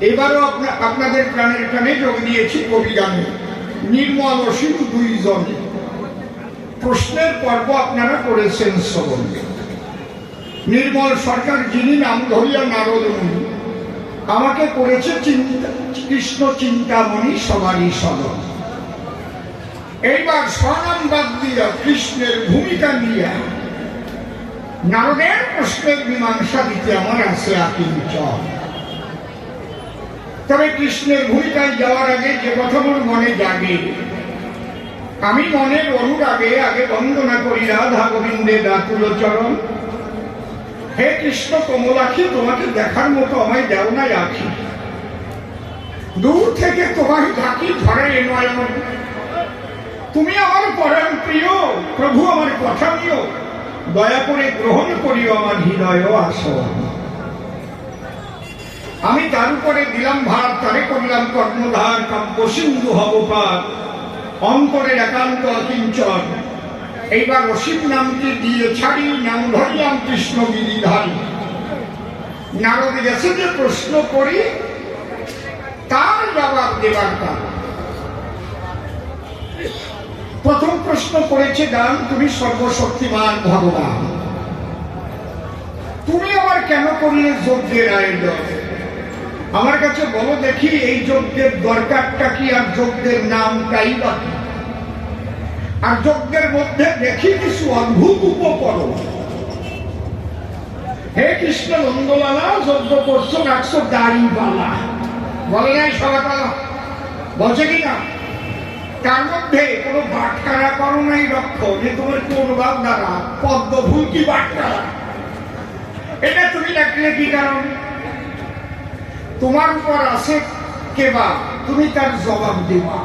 এবারও আপনাদের প্রাণের টানে যোগ দিয়েছি কবিগানে। নির্মল অসীম দুইজনে প্রশ্নের পর্ব আপনারা করেছেন শ্রবণ। নির্মল সরকার যিনি নাম ধরিয়া নারদ মুনি, আমাকে করেছে কৃষ্ণ চিন্তামণি সবারই সদন। এইবার স্বনাম বাদ দিয়া কৃষ্ণের ভূমিকা নিয়ে নারদের প্রশ্নের মীমাংসা দিতে আমার আছে আকিঞ্চন। তবে কৃষ্ণের ভূমিকায় যাওয়ার আগে যে কথা আমার মনে জাগে, আমি মনের অনুরাগে আগে বন্দনা করি রাধা গোবিন্দে দাতুল চরণ। হে কৃষ্ণ কমলাক্ষী, তোমাকে দেখার মতো আমায় দেও নাই আখি, দূর থেকে তোমায় ডাকি ধরে নয়ন। তুমি আমার পরম প্রিয় প্রভু, আমার কথা নিও, দয়া করে গ্রহণ করিও আমার হৃদয় আসন। আমি তার উপরে দিলাম ভার, তারে করলাম কর্মধার, কাব্য সিন্ধু হব পার, অন্তরের একান্ত অকিঞ্চন। এইবার অসীম নামটি দিয়ে ছাড়ি, নাম ধরলাম কৃষ্ণ গিরিধারী। নারদ গেছে যে প্রশ্ন করি, তার জবাব দেবার কারণ। প্রথম প্রশ্ন করেছে গান, তুমি সর্বশক্তিমান ভগবান, তুমি আবার কেন করলে যজ্ঞের আয়োজন? আমার কাছে বলো দেখি, এই যজ্ঞের দরকারটা কি, আর যজ্ঞের নামটাই বা কি? আর যজ্ঞের মধ্যে দেখি কিছু অদ্ভুত উপকরণ। হে কৃষ্ণ নন্দলালা, যজ্ঞ করছো, রাখছো দাড়ি বালা, বলে নাই সবাই, বলছে কিনা? তার মধ্যে কোনো বাটকারা করো নাই রক্ষ, যে তোমার কোন বাপ দ্বারা পদ্ম ফুল কি বাটকারা? এটা তুমি ডাকলে কি কারণ? তোমার উপর আছে কেবা, তুমি তার জবাব দেবা।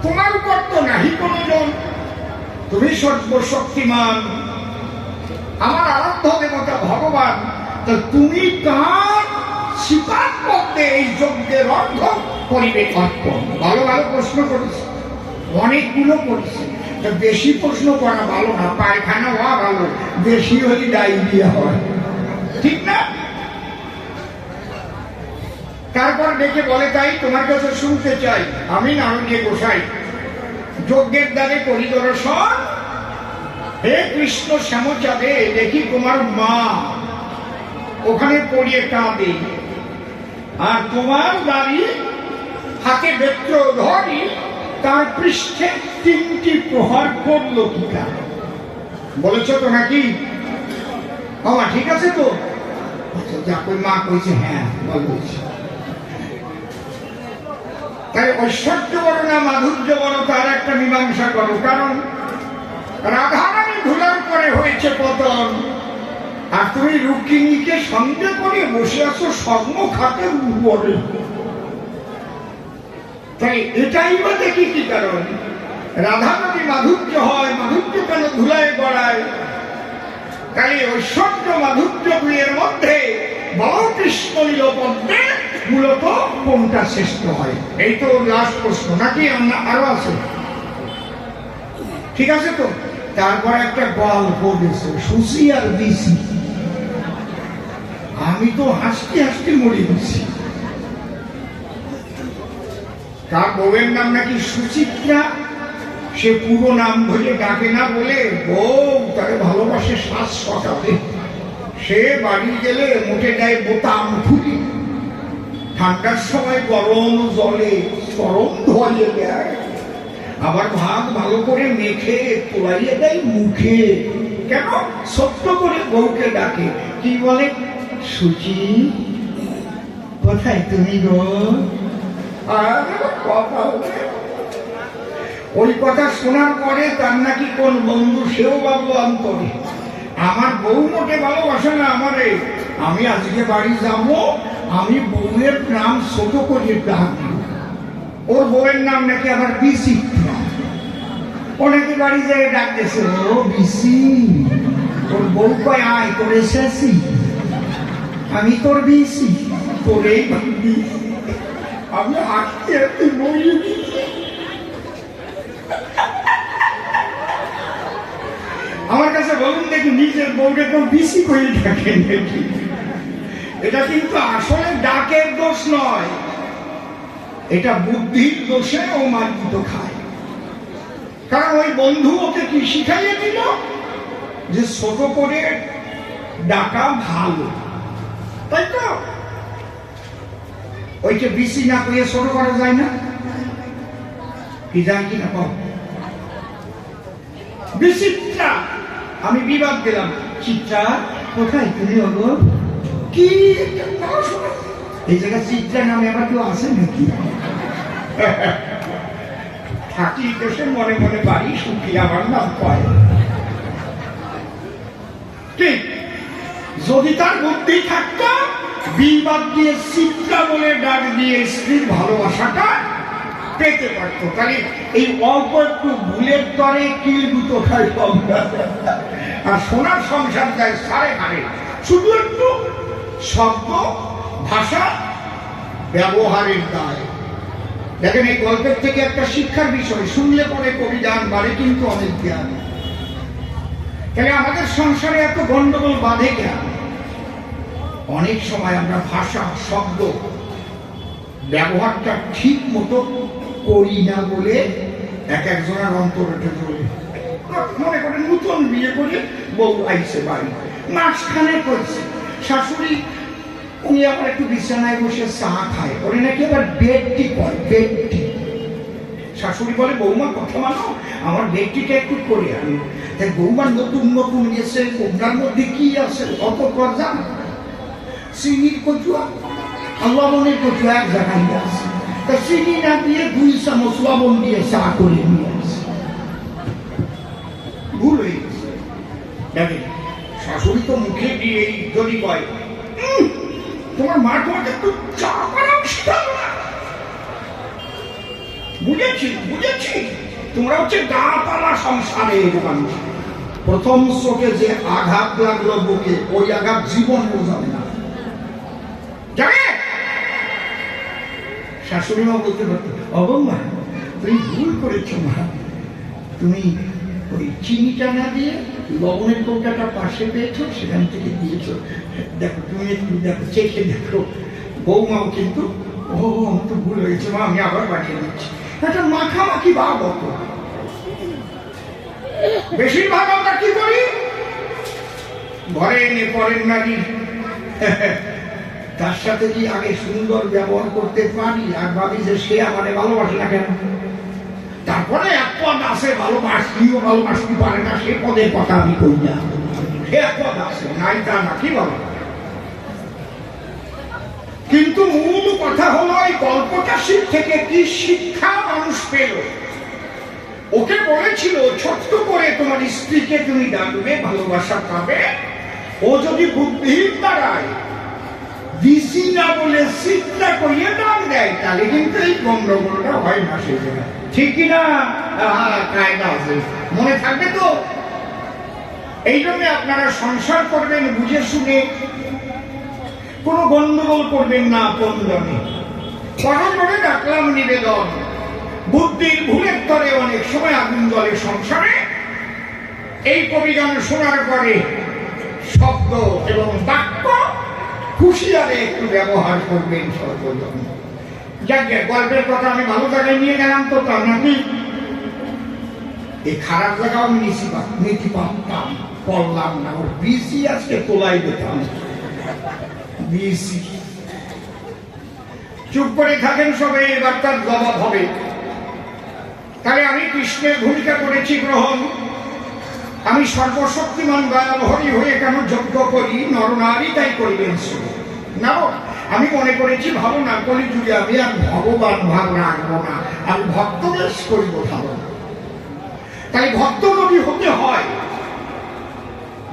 তোমার উপর তো নাহি কোনো জন, তুমি সর্বশক্তিমান, আমার আরাধ্য দেবতা ভগবান, তো তুমি তার স্বীকার করতে এই যজ্ঞের অর্থ করিবে অর্পণ। ভালো ভালো প্রশ্ন করেছে, অনেকগুলো করেছে। বেশি প্রশ্ন করা ভালো না, পায়খানা হওয়া ভালো, বেশি হলে ডায়রিয়া হয়, ঠিক না? তারপর ডেকে বলে, তাই তোমার কাছে শুনতে চাই, আমি নারদীয় গোসাই যজ্ঞের দ্বারে পরিদর্শন। হে কৃষ্ণ শ্যামচাঁদে, দেখি তোমার মা ওখানে পড়িয়ে কাঁদে, আর তোমার দাড়ি হাতে বেত্র ধরি তার পৃষ্ঠে 3টি প্রহার করলো কি কারণ? বলেছ তো নাকি? বাবা ঠিক আছে তো? যা কই মা কইছে হ্যাঁ বলছি। তাই ঐশ্বর্য বড় না মাধুর্য বড়, তার একটা মীমাংসা করো। কারণ রাধারানী ধুলার পরে হয়েছে পতন, আর তুমি রুক্মিণীকে সঙ্গে করে বসে আছো স্বর্ণ খাতের উপরে। তাই এটাই বা দেখি কি কারণ? রাধা যদি মাধুর্য হয়, মাধুর্য কেন ধুলায় গড়ায়? তাই ঐশ্বর্য মাধুর্য দুইয়ের মধ্যে বড় কৃষ্ণ নীলপদ্মে মূলত কোনটা শ্রেষ্ঠ হয়? এই তো লাস্ট প্রশ্ন নাকি আরো আছে? ঠিক আছে তো? তারপর একটা গল্প দিয়েছে, সুসি আর বিসি। আমি তো হাসতে হাসতে মরে গেছি। তার বউয়ের নাম নাকি সুচিত্রা, সে পুরো নাম ধরে ডাকে না বলে বউ তাকে ভালোবাসে শ্বাস সটাতে। সে বাড়ি গেলে মুঠে দেয় বোতাম খুলি, ঠান্ডার সময় গরম জলে গরম ধরিয়ে দেয়, আবার ভাত ভালো করে মেখে তোলাইয়ে দেয় মুখে। কেন? সত্য করে বউকে ডাকে, কি বলে? সুচি কোথায় তুমি গো? ওই কথা শোনার পরে তার নাকি কোন বন্ধু, সেও ভাবলো অন্তরে আমার বউ মোটে ভালোবাসে না আমারে, আমি আজকে বাড়ি যাব, আমি বউয়ের নাম ছোট করে ডাকবো। ওর বউয়ের নাম নাকি আবার বিচিত্রা। ও নাকি বাড়ি যায় ডাকতেছে, ও বিসি। ওর বউ কয়, আয় তোর এসেছি, আমি তোর বিসি, তোরেই ভাববি। আমি হাঁটতে হাঁটতে মরিয়ে দিচ্ছি। আমার কাছে বলুন দেখি, নিজের বউকে তো বিসি করে ডাকেন নাকি? এটা কিন্তু আসলে ডাকের দোষ নয়, এটা বুদ্ধির দোষে ও মার্জিত খায়। কারণ ওই বন্ধু ওকে কি শিখাইয়ে দিল? যে ছোট করে ডাকা ভালো, তাই তো? ওইকে বিসি না করে ছোট করা যায় না? কি যায় কিনা কম? বিচিত্রা, আমি বিবাদ দিলাম, চিত্রা কোথায় তুমি? ওগো কি এই জায়গায় চিত্রা নামে আবার কেউ আছে নাকি? থাকি দেশে মনে মনে বাড়ি সুখী, আমার নাম পায়। ঠিক, যদি তার বুদ্ধি থাকতো বিবাদ দিয়ে চিত্রা বলে ডাক দিয়ে স্ত্রীর ভালোবাসাটা পেতে পারত। তাহলে এই অল্প একটু ভুলের তরে কিল দুটো খাই কম, আর সোনার সংসার যায় সাড়ে হারে। শুধু একটু শব্দ ভাষা ব্যবহারের দায়। দেখেন, এই গল্পের থেকে একটা শিক্ষার বিষয়, শুনলে পরে কবি যান বাড়ে কিন্তু অনেক জ্ঞান। তাহলে আমাদের সংসারে এত গন্ডগোল বাঁধে কেন? অনেক সময় আমরা ভাষা শব্দ ব্যবহারটা ঠিক মতো করি না বলে এক একজনের অন্তরটা চলে। মনে করেন নতুন বিয়ে করে বউ আইছে বাড়ি, মাঝখানে করছে শাশুড়ি, উনি আবার একটু বিছানায় বসে চা খায়, ওরে নাকি আবার বেডটি করে, বেডটি। শাশুড়ি বলে, বৌমা কথা মানো, আমার বেডটিটা একটু করে আনি। তাই বৌমা নতুন নতুন গেছে, ওটার মধ্যে কি আছে অত কর জান? চিনির কচুয়া, লবণের কচুয়া এক জায়গায় আছে, তা চিনি না দিয়ে 2 চামচ লবণ দিয়ে চা করে নিয়ে আসে। ভুল হয়ে গেছে। দেখেন, শাশুড়ি তো মুখে দিয়ে যদি কয় তোমার মা তোমাকে একটু চা বানাও শিখালো না। বুঝেছি বুঝেছি, তোমরা হচ্ছে গাঁপালা সংসারের মানুষ। প্রথম চোখে যে আঘাত লাগলো বুকে, ওই আঘাত জীবন বোঝাবে না। জানে শাশুড়ি মা বলতে পারতো, অবম্মা তুমি ভুল করেছো মা, তুমি ওই চিনিটা না দিয়ে লবণের কৌটাটা পাশে পেয়েছো, সেখান থেকে দিয়েছো। দেখো তুমি একটু দেখো, চেখে দেখো। বৌমাও কিন্তু ও আমার তো ভুল হয়েছে মা, আমি আবার বানিয়ে দিচ্ছি। একটা মাখামাখি ভাব হতো। বেশিরভাগ আমরা কি করি, ঘরে এনে পরের নারী তার সাথে কি আগে সুন্দর ব্যবহার করতে পারি, আর ভাবি যে সে আমারে ভালোবাসে না কেন। তারপরে এক পদ আছে ভালোবাসিও ভালোবাসতে পারে না, সে পদের কথা আমি কই না। সে এক পদ আছে, নাই তা না, কি বলো। কিন্তু মূল কথা হলো এই গল্পটা থেকে কি শিক্ষা মানুষ পেল। ওকে বলেছিল ছোট্ট করে তোমার স্ত্রীকে তুমি ডাকবে, ভালোবাসা পাবে। ও যদি বুদ্ধিহীন দাঁড়ায়, দিছি না বলে চিন্তা করিয়ে ডাক দেয়, তাহলে কিন্তু এই গন্ডগোলটা হয় না। সেই জায়গায় ঠিক কিনা কায়দা আছে, মনে থাকবে তো। এই জন্য আপনারা সংসার করবেন বুঝে শুনে, কোনো গন্ডগোল করবেন না। আপনজনে পরজনে ডাকলাম নিবেদন, বুদ্ধির ভুলের তরে অনেক সময় আগুন জ্বলে সংসারে। এই কবিগান শোনার পরে শব্দ এবং বাক্য হুঁশিয়ারে একটু ব্যবহার করবেন সর্বজন। যাক, গল্পের কথা আমি ভালো জায়গায় নিয়ে গেলাম তো, তা নাকি এই খারাপ জায়গাও আমি নীতি পারতাম, পড়লাম না। ওর বিসি আজকে তোলাই দিতাম, বিসি। চুপ করে থাকেন সবে, এবার তার জবাব হবে। তাহলে আমি কৃষ্ণের ভূমিকা করেছি গ্রহণ। আমি সর্বশক্তিমান দয়াল হরি হয়ে কেন যজ্ঞ করি, নরনারী তাই করিবেন না। আমি মনে করেছি ভালো না করি যুগে আমি আর ভগবান ভাব রাখবো না, আমি ভক্ত বেশ করিব ভালো না। তাই ভক্ত যদি হতে হয়,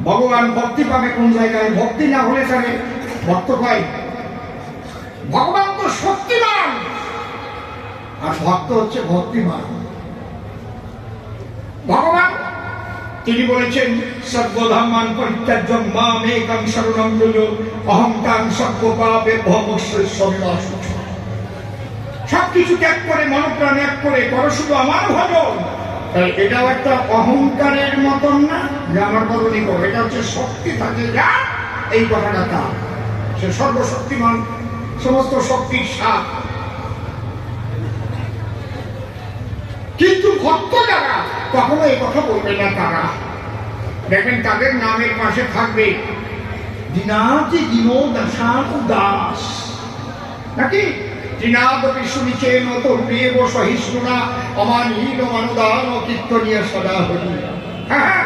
ভগবান ভক্তি পাবে কোন জায়গায়? ভক্তি না হলে তাহলে ভক্ত হয়। ভগবান তো শক্তিমান, আর ভক্ত হচ্ছে ভক্তিমান। ভগবান তিনি বলেছেন সর্বধর্মান পরিত্যাজ্যং মাম একং শরণং ব্রজ অহংকার সর্বপাপেভ্যো মোক্ষয়িষ্যামি। সবকিছু ত্যাগ করে মনপ্রাণ এক করে করো শুধু আমার ভজন। এটাও একটা অহংকারের মতন না যে আমার বদলই করো, এটা হচ্ছে শক্তি থাকে যা, এই কথাটা তা। সে সর্বশক্তিমান, সমস্ত শক্তির সাথ। কিন্তু ভক্ত যারা কখনো এই কথা বলবে না, তারা দেখেন তাদের নামের পাশে থাকবে দীনাতি দীনো দাসান দাস, নাকি তৃণাদপি শুনিছেন তরুণেব সহিষ্ণুনা অমানহীন অনুদান কীর্তনীয় সদা হরি। হ্যাঁ,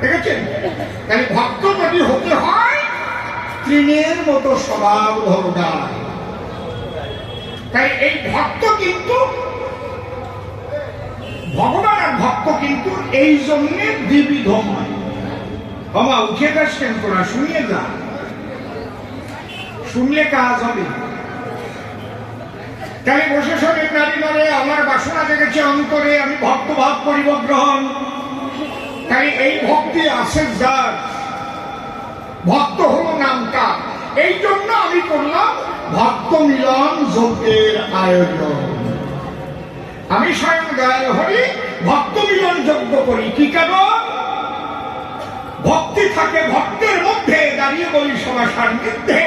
দেখেছেন? তাহলে ভক্ত যদি হতে হয় তৃণের মতো স্বভাব ধরদার। তাই এই ভক্ত কিন্তু ভগবান আর ভক্ত কিন্তু এই জন্যে দ্বিবিধ হয়। বাবা উঠে যাচ্ছেন তোরা, শুনিয়ে যা, শুনলে কাজ হবে। তাই বসে সবে নারী নরে আমার বাসনা জেগেছে অন্তরে, আমি ভক্ত ভাব করিব গ্রহণ। তাই এই ভক্তি আছে যার, ভক্ত হলো নামটা। এই জন্য আমি করলাম ভক্ত মিলন যজ্ঞের আয়োজন। আমি স্বয়ং দয়াল হরি ভক্ত মিলন যজ্ঞ করি। কি কারণ? ভক্তি থাকে ভক্তের মধ্যে, দাঁড়িয়ে বলি সবার সান্নিধ্যে,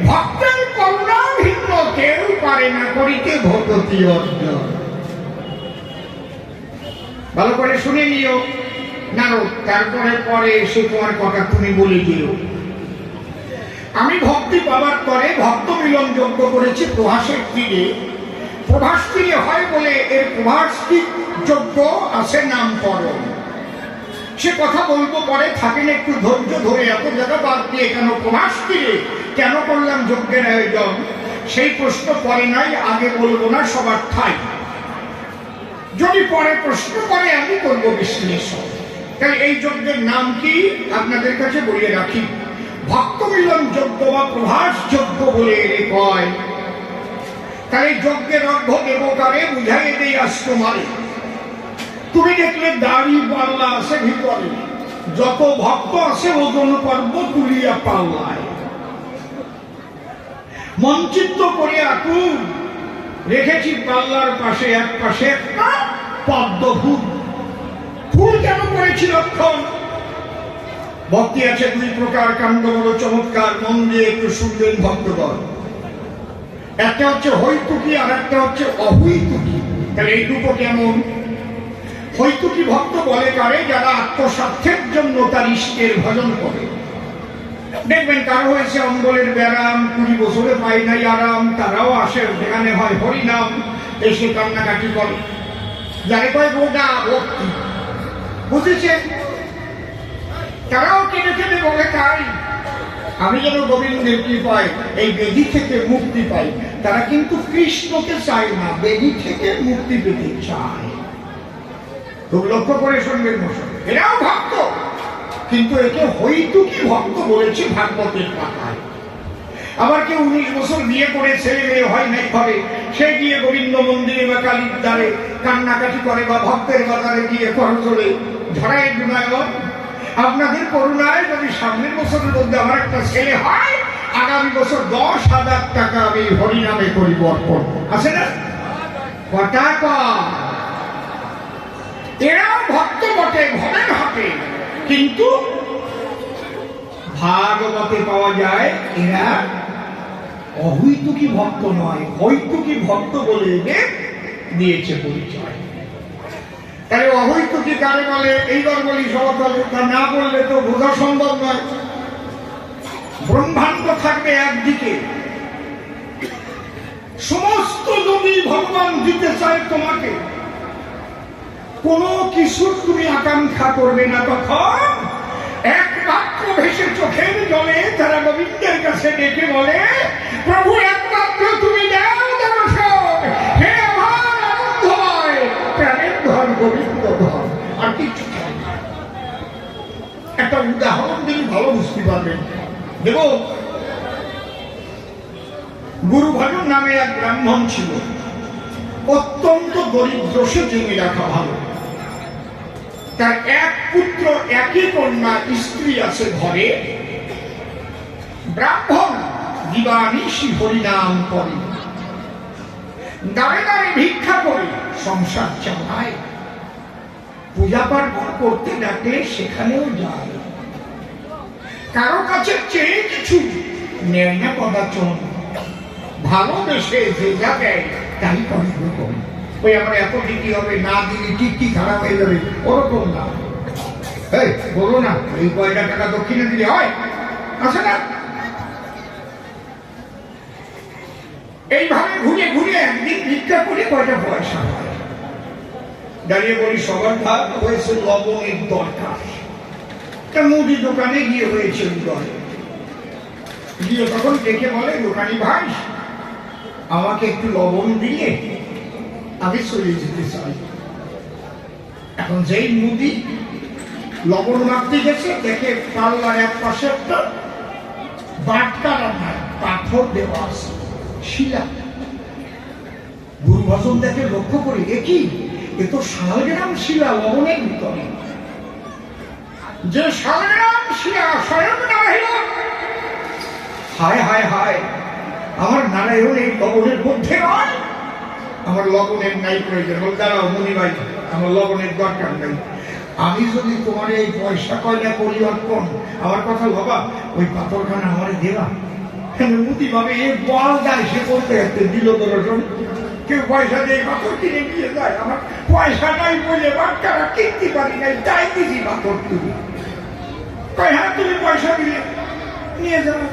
ভক্তের করুণা ভিন্ন কেউ পারে না করিতে ভক্তি অর্জন। ভালো করে শুনে নিও নারদ, তারপরে পরে এসে তোমার কথা তুমি বলে দিও। আমি ভক্তি পাবার পরে ভক্ত মিলন যজ্ঞ করেছি প্রভাসের তীরে। প্রভাস তীরে হয় বলে এর প্রভাস যজ্ঞ আছে নামকরণ। সে কথা বলবো পরে, থাকেন একটু ধৈর্য ধরে। এত জায়গা বাদ দিয়ে কেন প্রভাস তীরে কেন করলাম যজ্ঞের আয়োজন, সেই প্রশ্ন পরে নাই, আগে বলবো না, সবার ঠাই। যদি পরে প্রশ্ন করে আমি করবো বিশ্লেষণ। তাই এই যজ্ঞের নাম কি আপনাদের কাছে বলিয়ে রাখি। ভক্ত মিলন যজ্ঞ বা প্রভাস যজ্ঞ বলে এর কয়। তাই যজ্ঞের অর্ঘ দেবতারে বুঝাইয়ে দেই আজ তোমারে। তুমি দেখলে দাড়ি পাল্লা আছে ভিতরে, যত ভক্ত আছে ওজন পর্ব তুলিয়া পাল্লায়। মঞ্চিত্র করে আকুল রেখেছি পাল্লার পাশে, এক পাশে একটা পদ্ম ফুল। ফুল কেন করেছি লক্ষণ? ভক্তি আছে দুই প্রকার, কাণ্ড বড় চমৎকার, মন দিয়ে একটু শুনবেন ভক্তগণ। একটা হচ্ছে হৈতুকি আর একটা হচ্ছে অহৈতুকি। তাহলে এই দুটো কেমন? হৈতুকি ভক্ত বলে কারে? যারা আত্মস্বার্থের জন্য তার ইষ্টের ভজন করে। দেখবেন কারো হয়েছে অম্বলের ব্যারাম, 20 বছরে পাই নাই আরাম, তারাও আসে, সেখানে হয় হরিনাম, এসে কান্নাকাটি করে। যারে কয় গোটা ভক্তি, বুঝেছেন? তারাও কেটে কেটে বলে তাই আমি যেন গোবিন্দের কৃপায় এই বেদি থেকে মুক্তি পাই। তারা কিন্তু কৃষ্ণকে চায় না, বেদি থেকে মুক্তি পেতে চায়। খুব লক্ষ্য করে শুনবেন মশাই, এরাও ভক্ত, কিন্তু একে হৈতুকি ভক্ত বলেছে ভাগবতের পাতায়। আবার কেউ 19 বছর বিয়ে করে ছেলে মেয়ে হয় নাই ঘরে, সে গিয়ে গোবিন্দ মন্দিরে বা কালীর দ্বারে কান্নাকাটি করে, বা ভক্তের বাজারে গিয়ে করজোড়ে ঝড়ায় বিনায়ক। আপনাদের করুণায় যদি সামনের বছরের মধ্যে আমার একটা ছেলে হয়, আগামী বছর 10,000 টাকা আমি হরিনামে করিব অর্পণ। আছে না? কথা এরাও ভক্ত বটে, ভবের হাতে, কিন্তু ভাগবতে পাওয়া যায় এরা অহৈতুকি ভক্ত নয়, হৈতুকি ভক্ত বলে এদের দিয়েছে পরিচয়। তাহলে অহৈতুকি কারে বলে? এইবার বলি সবতলে, তা না বললে তো বোঝা সম্ভব নয়। ব্রহ্মাণ্ড থাকবে একদিকে, সমস্ত যদি ভগবান দিতে চায় তোমাকে, কোনো কিছুর তুমি আকাঙ্ক্ষা করবে না, তখন একমাত্র ভেসে চোখের জলে তারা গোবিন্দের কাছে ডেকে বলে, প্রভু একমাত্র তুমি দাও দর্শন, হে আমার আনন্দময় প্রাণের ধন গোবিন্দ ধন, আর কিছু চাই না। একটা উদাহরণ দিলে ভালো বুঝতে পারবেন। দেব, গুরুভানু নামে এক ব্রাহ্মণ ছিল, অত্যন্ত দরিদ্র, সে জমি রাখা ভালো। তার এক পুত্র, একই কন্যা, স্ত্রী আছে ঘরে। ব্রাহ্মণ দিবানিশি হরিনাম করে, দাঁড়ে দাঁড়ে ভিক্ষা করে সংসার চালায়। পূজা পার্বণ করতে ডাকলে সেখানেও যায়। কারো কাছে চেয়ে কিছু নেয় না কদাচন, ভালোবেসে যে যা দেয় তাই করে। রকম ওই আমার এত দিতে হবে, না দিলে টিকটি খারাপ হয়ে যাবে, ওরকম না। এই বলো না, এই কয়টা টাকা দক্ষিণে দিলে হয়, আছে না? এইভাবে ঘুরে ঘুরে একদিন ভিক্ষা করে কয়টা পয়সা হয়। দাঁড়িয়ে বলি, সবার ভাগ হয়েছে লবণের দরকার। তা মুদি দোকানে গিয়ে হয়েছে উদয়, গিয়ে তখন দেখে বলে, দোকানি ভাই আমাকে একটু লবণ দিয়ে আমি চলে যেতে চাই। এখন যেই মুদি লবণ মাখতে গেছে, দেখে পাল্লার এক পাশে একটা বাটকা রান্না পাথর দেওয়া আছে, শিলা। গুরুভজন দেখে লক্ষ্য করে, একই এ তো শালগ্রাম শিলা লবণের ভিতরে। যে শালগ্রাম শিলা স্বয়ং নারায়ণ। হায় হায় হায়, আমার নারায়ণ এই লবণের মধ্যে নয়, আমার লবণের নাই প্রয়োজন। দাঁড়াও মনি ভাই, আমার লবণের দরকার নেই। আমি যদি তোমার এই পয়সা কয়টা করি অর্পণ, আমার কথা বাবা, ওই পাথরখানা আমারে দেবা। মুদি ভাবে এ বল যায়, সে করতে যাচ্ছে দিল দর্শন। কেউ পয়সা দিয়ে পাথর কিনে নিয়ে যায়, আমার পয়সা নাই বলে বাচ্চারা কিনতে পারি নাই, তাই দিছি পাথর। তুমি কয়, হ্যাঁ তুমি পয়সা দিলে নিয়ে যাবো।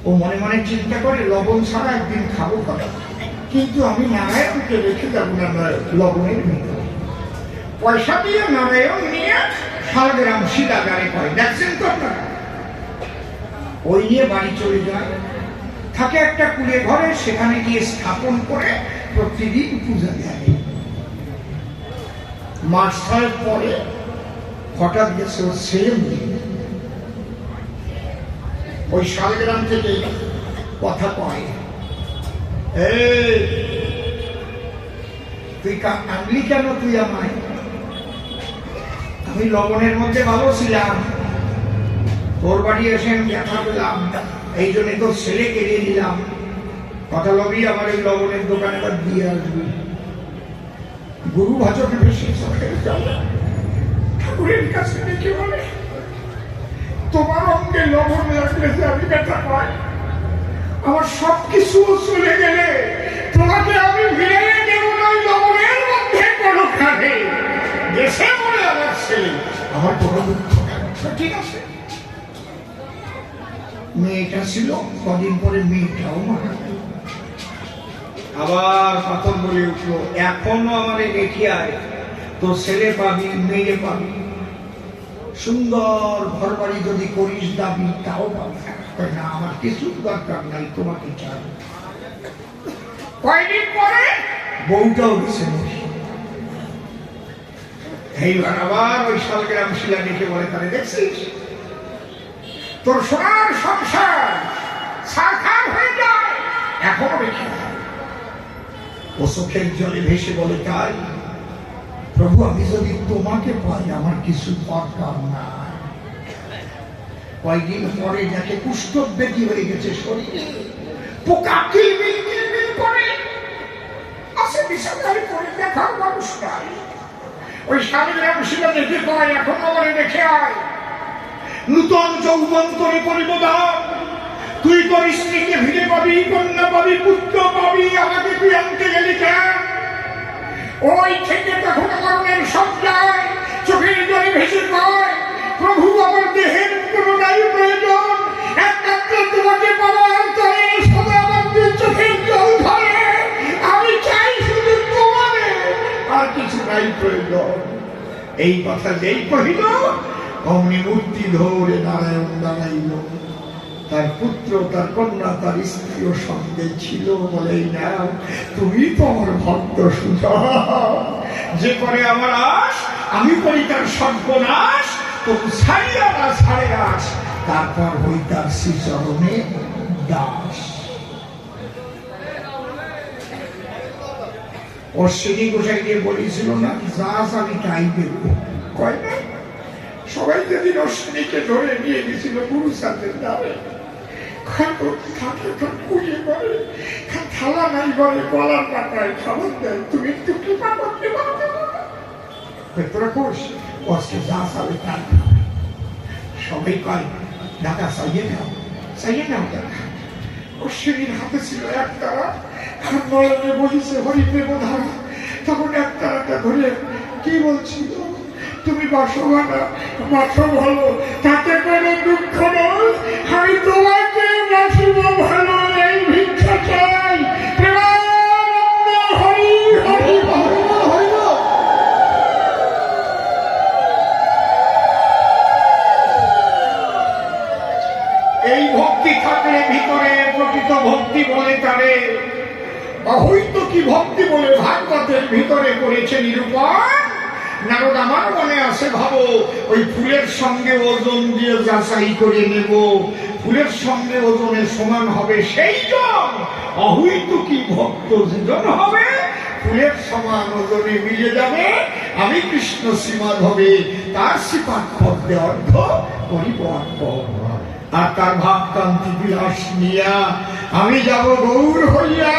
ও মনে মনে চিন্তা করে, লবণ ছাড়া একদিন খাবো কথা, কিন্তু আমি নারায়ণকে রেখে যাবো না লবণের ভিতরে। পয়সা দিয়ে নারায়ণ নিয়ে শালগ্রাম শিলাগারে পায়, দেখছেন তো আপনারা? ওই নিয়ে বাড়ি চলে যায়, থাকে একটা কুড়ে ঘরে, সেখানে গিয়ে স্থাপন করে প্রতিদিন পূজা দেয়। মাস 6 পরে হঠাৎ গেছে ওর ছেলে মেয়ে ওই শালগ্রাম থেকে কথা কয়, এই তুই আনলি কেন তুই আমায়? আমি লবণের মধ্যে ভালো ছিলাম, তোর বাড়ি এসে আমি দেখা পেলাম, এই জন্য তোর ছেলে কেড়ে নিলাম। কথা লবি আমার এই লবণের দোকানে আবার দিয়ে আসবি। গুরু ভাজকে বেশি চোখের জল ঠাকুরের কাছে ডেকে বলে, তোমার অঙ্গে লবণ লাগলে যে আমি ব্যথা পাই, আমার সবকিছু চলে গেলে তোমাকে আমি ফিরে দেব না লবণের মধ্যে কোনো খাবে। দেশে বলে আমার ছেলে, আমার কোনো দুঃখ নেই। ঠিক আছে, মেয়েটা ছিল, কদিন পরে মেয়েটাও মারা গেল। আবার পাথর বলে উঠলো, এখনো আমারে দেখি আয়, তোর ছেলে পাবি, মেয়ে পাবি, সুন্দর ঘর বাড়ি যদি করিস দাবি তাও পাবি না, আমার কিছু দরকার নাই, তোমাকে চাই। কয়দিন পরে বউটাও গেছে। এইবার আবার ওই শালগ্রাম শিলা দেখে বলে, তাহলে দেখছিস তোর সোনার সংসার সারখার হয়ে যায়, এখনো রেখে ও চোখের জলে ভেসে বলে, তাই প্রভু আমি যদি তোমাকে পাই আমার কিছু দরকার নাই। কয়েকদিন পরে যাকে কুষ্ঠব্যাধি হয়ে গেছে শরীরে, পোকা কিলবিল কিলবিল করে আসে, বিছানায় পড়ে দেখার মানুষ নাই। ওই শালগ্রাম শিলা দেখে কয়, এখন আমার দেখে আয়, নূতন যৌবন করে পরিবর্তন, তুই তোর স্ত্রীকে ফিরে পাবি, কন্যা পাবি, পুত্র পাবি, আমাকে তুই আনতে গেলি কেন? ওই থেকে তখন আমার মনের সব যায়, চোখের জলে ভেসে কয়, প্রভু আমার দেহের কোনো নাই প্রয়োজন, একমাত্র তোমাকে পাওয়ার তরে সদা আমার চোখের জল ধরে, আমি চাই শুধু তোমারে, আর কিছু নাই প্রয়োজন। এই কথা যেই কহিল, অমনি মূর্তি ধরে নারায়ণ দাঁড়াইল। তার পুত্র, তার কন্যা, তার স্ত্রীও সঙ্গে ছিল। বলেই না, তুমি তো আমার ভক্ত সুজা, যে করে আমার আশ আমি করি তার সর্বনাশ, তবু ছাড়িয়া না ছাড়ে আস, তারপর হই তার শ্রীচরণে দাস। অশ্বিনী গোসাই দিয়ে বলেছিল না, দাস আমি তাই দেব, কয় না? সবাই যেদিন অশ্বিনীকে ধরে নিয়ে গেছিল গুরু সাথের দ্বারে, থালা নাই বলে, গলার পাতায় খাবার দেয়, তুমি একটু কৃপা করতে পারবে না? তোরা কোষ আজকে যা চাবে তাই সবাই কয়, দাদা চাইয়ে নাও, চাইয়ে নাও দাদা। অশ্বিনীর হাতে ছিল এক তারা, নয়নে বলিছে হরিপ্রেম ধারা, তখন এক তারাটা ধরে কি বলছিল, তুমি বাসবানা বাসো ভালো, তাতে কোনো দুঃখ নয়, আমি তোমাকে বাসব ভালো, এই ভিক্ষা চাই। হরি হরি হরি। এই ভক্তি থাকলে ভিতরে প্রকৃত ভক্তি বলে তারে, অহৈত কি ভক্তি বলে ভাগবতের ভিতরে করেছে নিরূপণ। নারদ আমার মনে আছে, ভাবো ওই ফুলের সঙ্গে ওজন দিয়ে যাচাই করে নেব, ফুলের সঙ্গে ওজনে সমান হবে সেই জন, অহৈত কি ভক্ত যেজন হবে ফুলের সমান ওজনে মিলে যাবে, আমি কৃষ্ণ শ্রীমাদ হবে, তার শ্রীপাদ পদ্মে অর্ধ করিব অর্পণ। আর তার ভাবকান্তি বিলাস নিয়া আমি যাব গৌর হইয়া,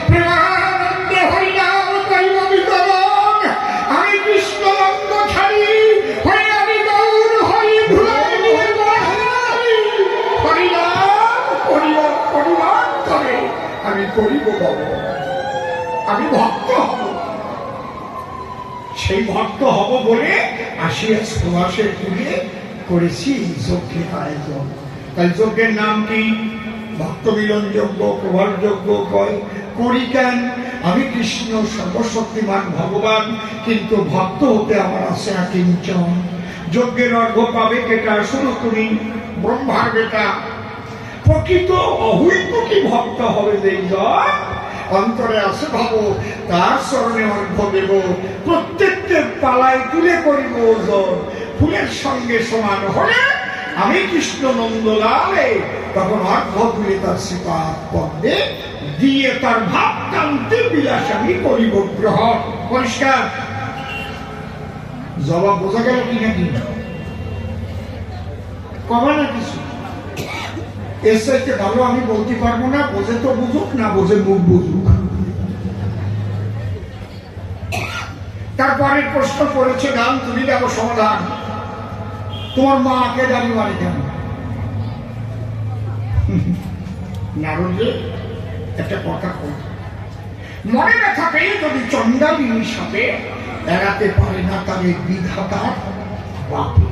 প্রেমানন্দে হরিনাম করিব বিতরণ, আমি কৃষ্ণ নন্দ ছাড়ি হয়ে আমি গৌর হই, ধুলাই দিয়ে হরিনাম করিব পরিবার করে আমি করিব বব, আমি ভক্ত হব। সেই ভক্ত হব বলে আসিয়া সুভাষের পুরে করেছি যজ্ঞের আয়োজন। তাই যজ্ঞের নাম কি? ভক্ত মিলন যজ্ঞ, প্রভার যজ্ঞ। করি কেন? আমি কৃষ্ণ সর্বশক্তিমান ভগবান, কিন্তু ভক্ত হতে আমার আছে আকিঞ্চন। যজ্ঞের অর্ঘ্য পাবে কেটা? শুনো তুমি, ব্রহ্মার বেটা। প্রকৃত অহৈত কি ভক্ত হবে যেই জন, অন্তরে আছে ভাবো, তার স্মরণে অর্ঘ্য দেব, প্রত্যেককে পালায় তুলে করিব ওজন, ফুলের সঙ্গে সমান হলে আমি কৃষ্ণ নন্দলালে তখন অর্ঘ্য তুলে তার শ্রীপাদ পদ্মে দিয়ে তার ভাব কান্তি বিলাস আমি করিব গ্রহণ। পরিষ্কার জবাব বোঝা গেল কি নাকি? কমা না কিছু এর সাথে ভালো আমি বলতে পারবো না, বোঝে তো বুঝুক, না বোঝে মুখ বুঝুক। তারপরে প্রশ্ন করেছে গান, তুমি দেখো সমাধান, তোমার মাকে দাবি মারে কেন? নারদে একটা কথা কর, মনে ব্যথা পেয়ে যদি চন্ডালিনীর সাথে এড়াতে পারে না তাদের বিধাতার বাপে।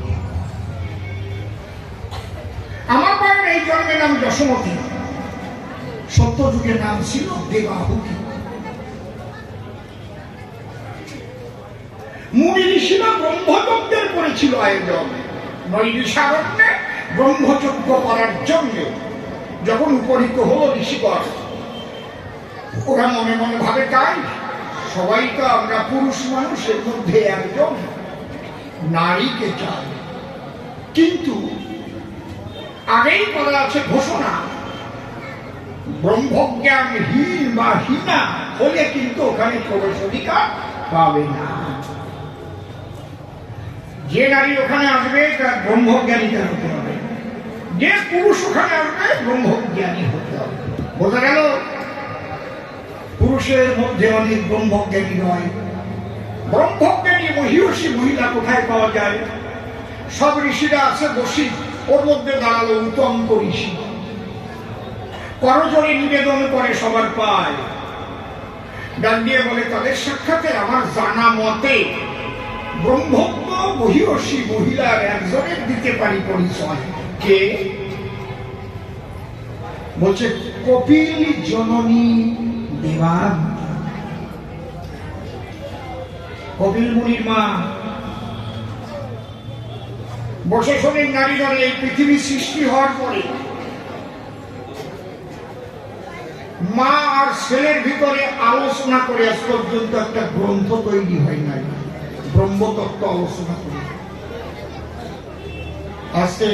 আমার মায়ের এই জন্মের নাম যশোমতী, সত্যযুগের নাম ছিল দেবাহুতি। মুনি ঋষিরা ব্রহ্মযজ্ঞের করেছিল আয়োজন, নৈমিষারণ্যে ব্রহ্মযজ্ঞ করার জন্য যখন উপনীত হল ঋষিগণ, ওরা মনে মনে ভাবে তাই সবাই তো আমরা পুরুষ মানুষের মধ্যে একজন নারীকে চাই, কিন্তু আগেই বলা আছে ঘোষণা, ব্রহ্মজ্ঞানহীন বা হীনা হলে কিন্তু ওখানে প্রবেশ অধিকার পাবে না। যে নারী ওখানে আসবে তার ব্রহ্মজ্ঞানীটা হতে হবে, যে পুরুষ ওখানে আসবে ব্রহ্মজ্ঞানী হতে হবে। বোঝা গেল? পুরুষের মধ্যে অনেক ব্রহ্মজ্ঞানী নয়। ব্রহ্মজ্ঞানী মহিষী মহিলা কোথায় পাওয়া যায়? সব ঋষিরা আছে বসি, ওর মধ্যে দাঁড়ালো উত্তঙ্ক ঋষি, করজোড়ে নিবেদন করে সবার পায়, ডাক দিয়ে বলে তাদের সাক্ষাতে আমার জানা মতে ব্রহ্মজ্ঞ মহিষী মহিলার একজনের দিতে পারি পরিচয়। কে? বলছে কপিল জননী দেবান, কপিল মুনির মা। বসে শোনেন নারীগণ, এই পৃথিবী সৃষ্টি হওয়ার পরে মা আর ছেলের ভিতরে আলোচনা করে আজ পর্যন্ত একটা গ্রন্থ তৈরি হয় নাই, ব্রহ্মতত্ত্ব আলোচনা করে। আজকে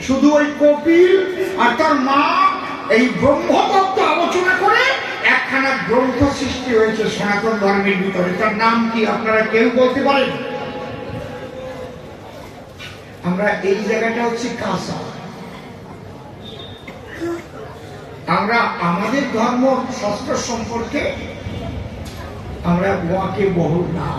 শুধু ওই কপিল আর তার মা এই ব্রহ্মতত্ত্ব আলোচনা করে একখানা গ্রন্থ সৃষ্টি হয়েছে সনাতন ধর্মের ভিতরে। তার নাম কি আপনারা কেউ বলতে পারেন? আমরা এই জায়গাটা হচ্ছে কাঁচা, আমরা আমাদের ধর্ম শাস্ত্র সম্পর্কে আমরা ওয়াকে বহু না।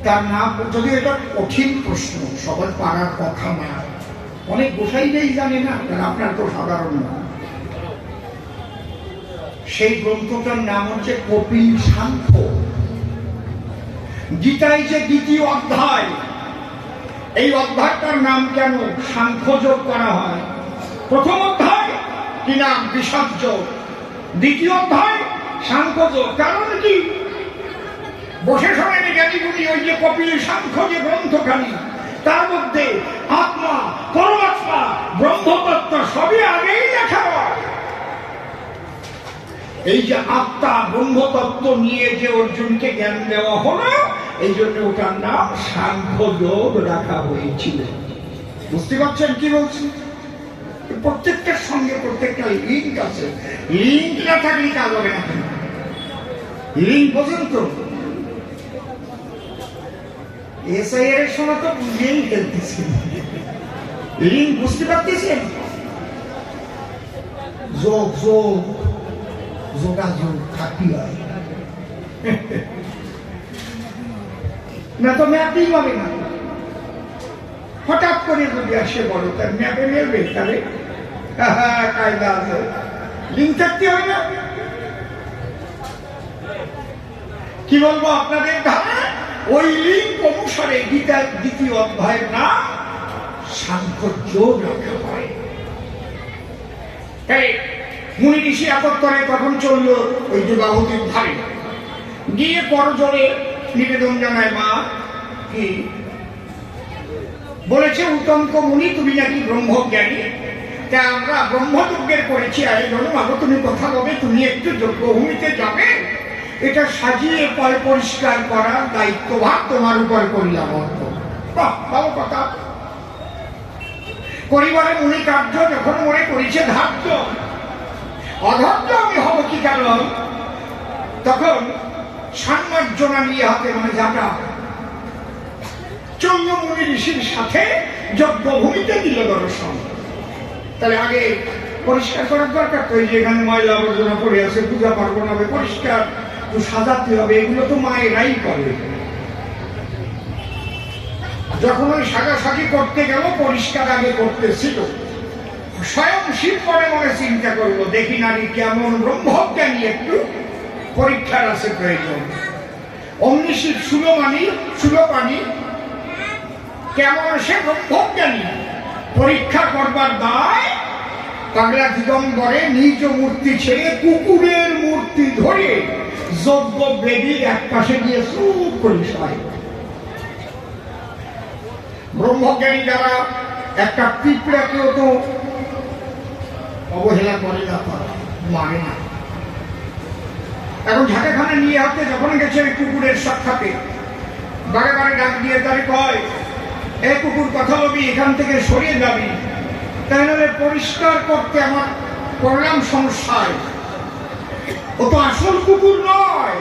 তার নাম যদি এটা কঠিন প্রশ্ন, সবার পারার কথা না, অনেক গোসাইরাই জানে না, কারণ আপনার তো সাধারণ না। সেই গ্রন্থটার নাম হচ্ছে কপিল সাংখ্য। গীতায় যে দ্বিতীয় অধ্যায়, এই অধ্যায়টার নাম কেন সাংখ্যযোগ করা হয়? প্রথম অধ্যায় কি নাম? বিষাদযোগ। দ্বিতীয় অধ্যায় সাংখ্যযোগ। কারণ কি? বসে শোনেন জ্ঞানীগুলি, ওই যে কপিল সাংখ্য যে গ্রন্থখানি, তার মধ্যে আত্মা, পরমাত্মা, ব্রহ্মতত্ত্ব সবই আগেই লেখা হয়। এই যে আত্মা ব্রহ্মতত্ত্ব নিয়ে যে অর্জুনকে জ্ঞান দেওয়া হলো, এই জন্য ওটার নাম সাংখ্যযোগ রাখা হয়েছিল। বুঝতে পারছেন কি বলছি? প্রত্যেকটার সঙ্গে প্রত্যেকটা লিঙ্ক আছে, লিঙ্ক না থাকলে কাজ হবে না। লিঙ্ক পর্যন্ত এসআইআর এর সময় তো বুঝেই ফেলতেছেন, লিঙ্ক বুঝতে পারতেছেন? যোগ যোগ যোগাযোগ থাকতে হয়, না তো ম্যাপিং হবে না। হঠাৎ করে যদি আসে বলো তার ম্যাপে মেলবে, তাহলে কায়দা আছে, লিঙ্ক থাকতে হয় না। কি বলবো আপনাদের ধারণা, ওই লিঙ্ক অনুসারে গীতার দ্বিতীয় অধ্যায়ের নাম সাংখ্যযোগ রাখা হয়। মুনি ঋষি একত্তরে তখন চলল ওই দেবাহুতির ধারে গিয়ে করজোড়ে নিবেদন জানায়, মা কি বলেছে উত্তঙ্ক মুনি, তুমি নাকি ব্রহ্মজ্ঞানী, তা আমরা ব্রহ্মযজ্ঞের করেছি আয়োজন, বাবু তুমি কথা বলবে, তুমি একটু যজ্ঞভূমিতে যাবে, এটা সাজিয়ে পরে পরিষ্কার করার দায়িত্বভার তোমার উপর করলাম। বাহ, ভালো কথা। পরিবারের উনি কার্য যখন মনে করেছে ধার্য, অধর্য আমি হব কি কারণ, তখন সান্মার্জনা নিয়ে হাতে মানে যাটা চন্দ্রমুনি ঋষির সাথে যজ্ঞভূমিতে দিল দর্শন। তাহলে আগে পরিষ্কার করার দরকার তো, এই যে এখানে ময়লা আবর্জনা পড়ে আছে, পূজা পার্বণ হবে, পরিষ্কার তো সাজাতে হবে, এগুলো তো মায়েরাই করে। যখন ওই সাজাসাজি করতে গেল পরিষ্কার আগে করতেছিল, স্বয়ং শিব পরে মনে চিন্তা করলো, দেখি নারী কেমন ব্রহ্মজ্ঞানী, একটু পরীক্ষার আছে প্রয়োজন। অমনি শিব সুলোপানি কেমন সে ব্রহ্মজ্ঞানী পরীক্ষা করবার দায় পাগলা দিগম্বরে নিজ মূর্তি ছেড়ে কুকুরের মূর্তি ধরে যজ্ঞ বেদির এক পাশে গিয়ে চুপ করে শোয়। ব্রহ্মজ্ঞানী যারা একটা পিঁপড়াকেও তো অবহেলা করে না, মানে না। এখন ঝাঁটাখানা নিয়ে হাতে যখন গেছে ওই কুকুরের সাক্ষাতে, বারে বারে ডাক দিয়ে তারে কয়, এ কুকুর কথা বলবি, এখান থেকে সরিয়ে যাবি, তাহলে পরিষ্কার করতে আমার করলাম সমস্যায়। ও তো আসল কুকুর নয়,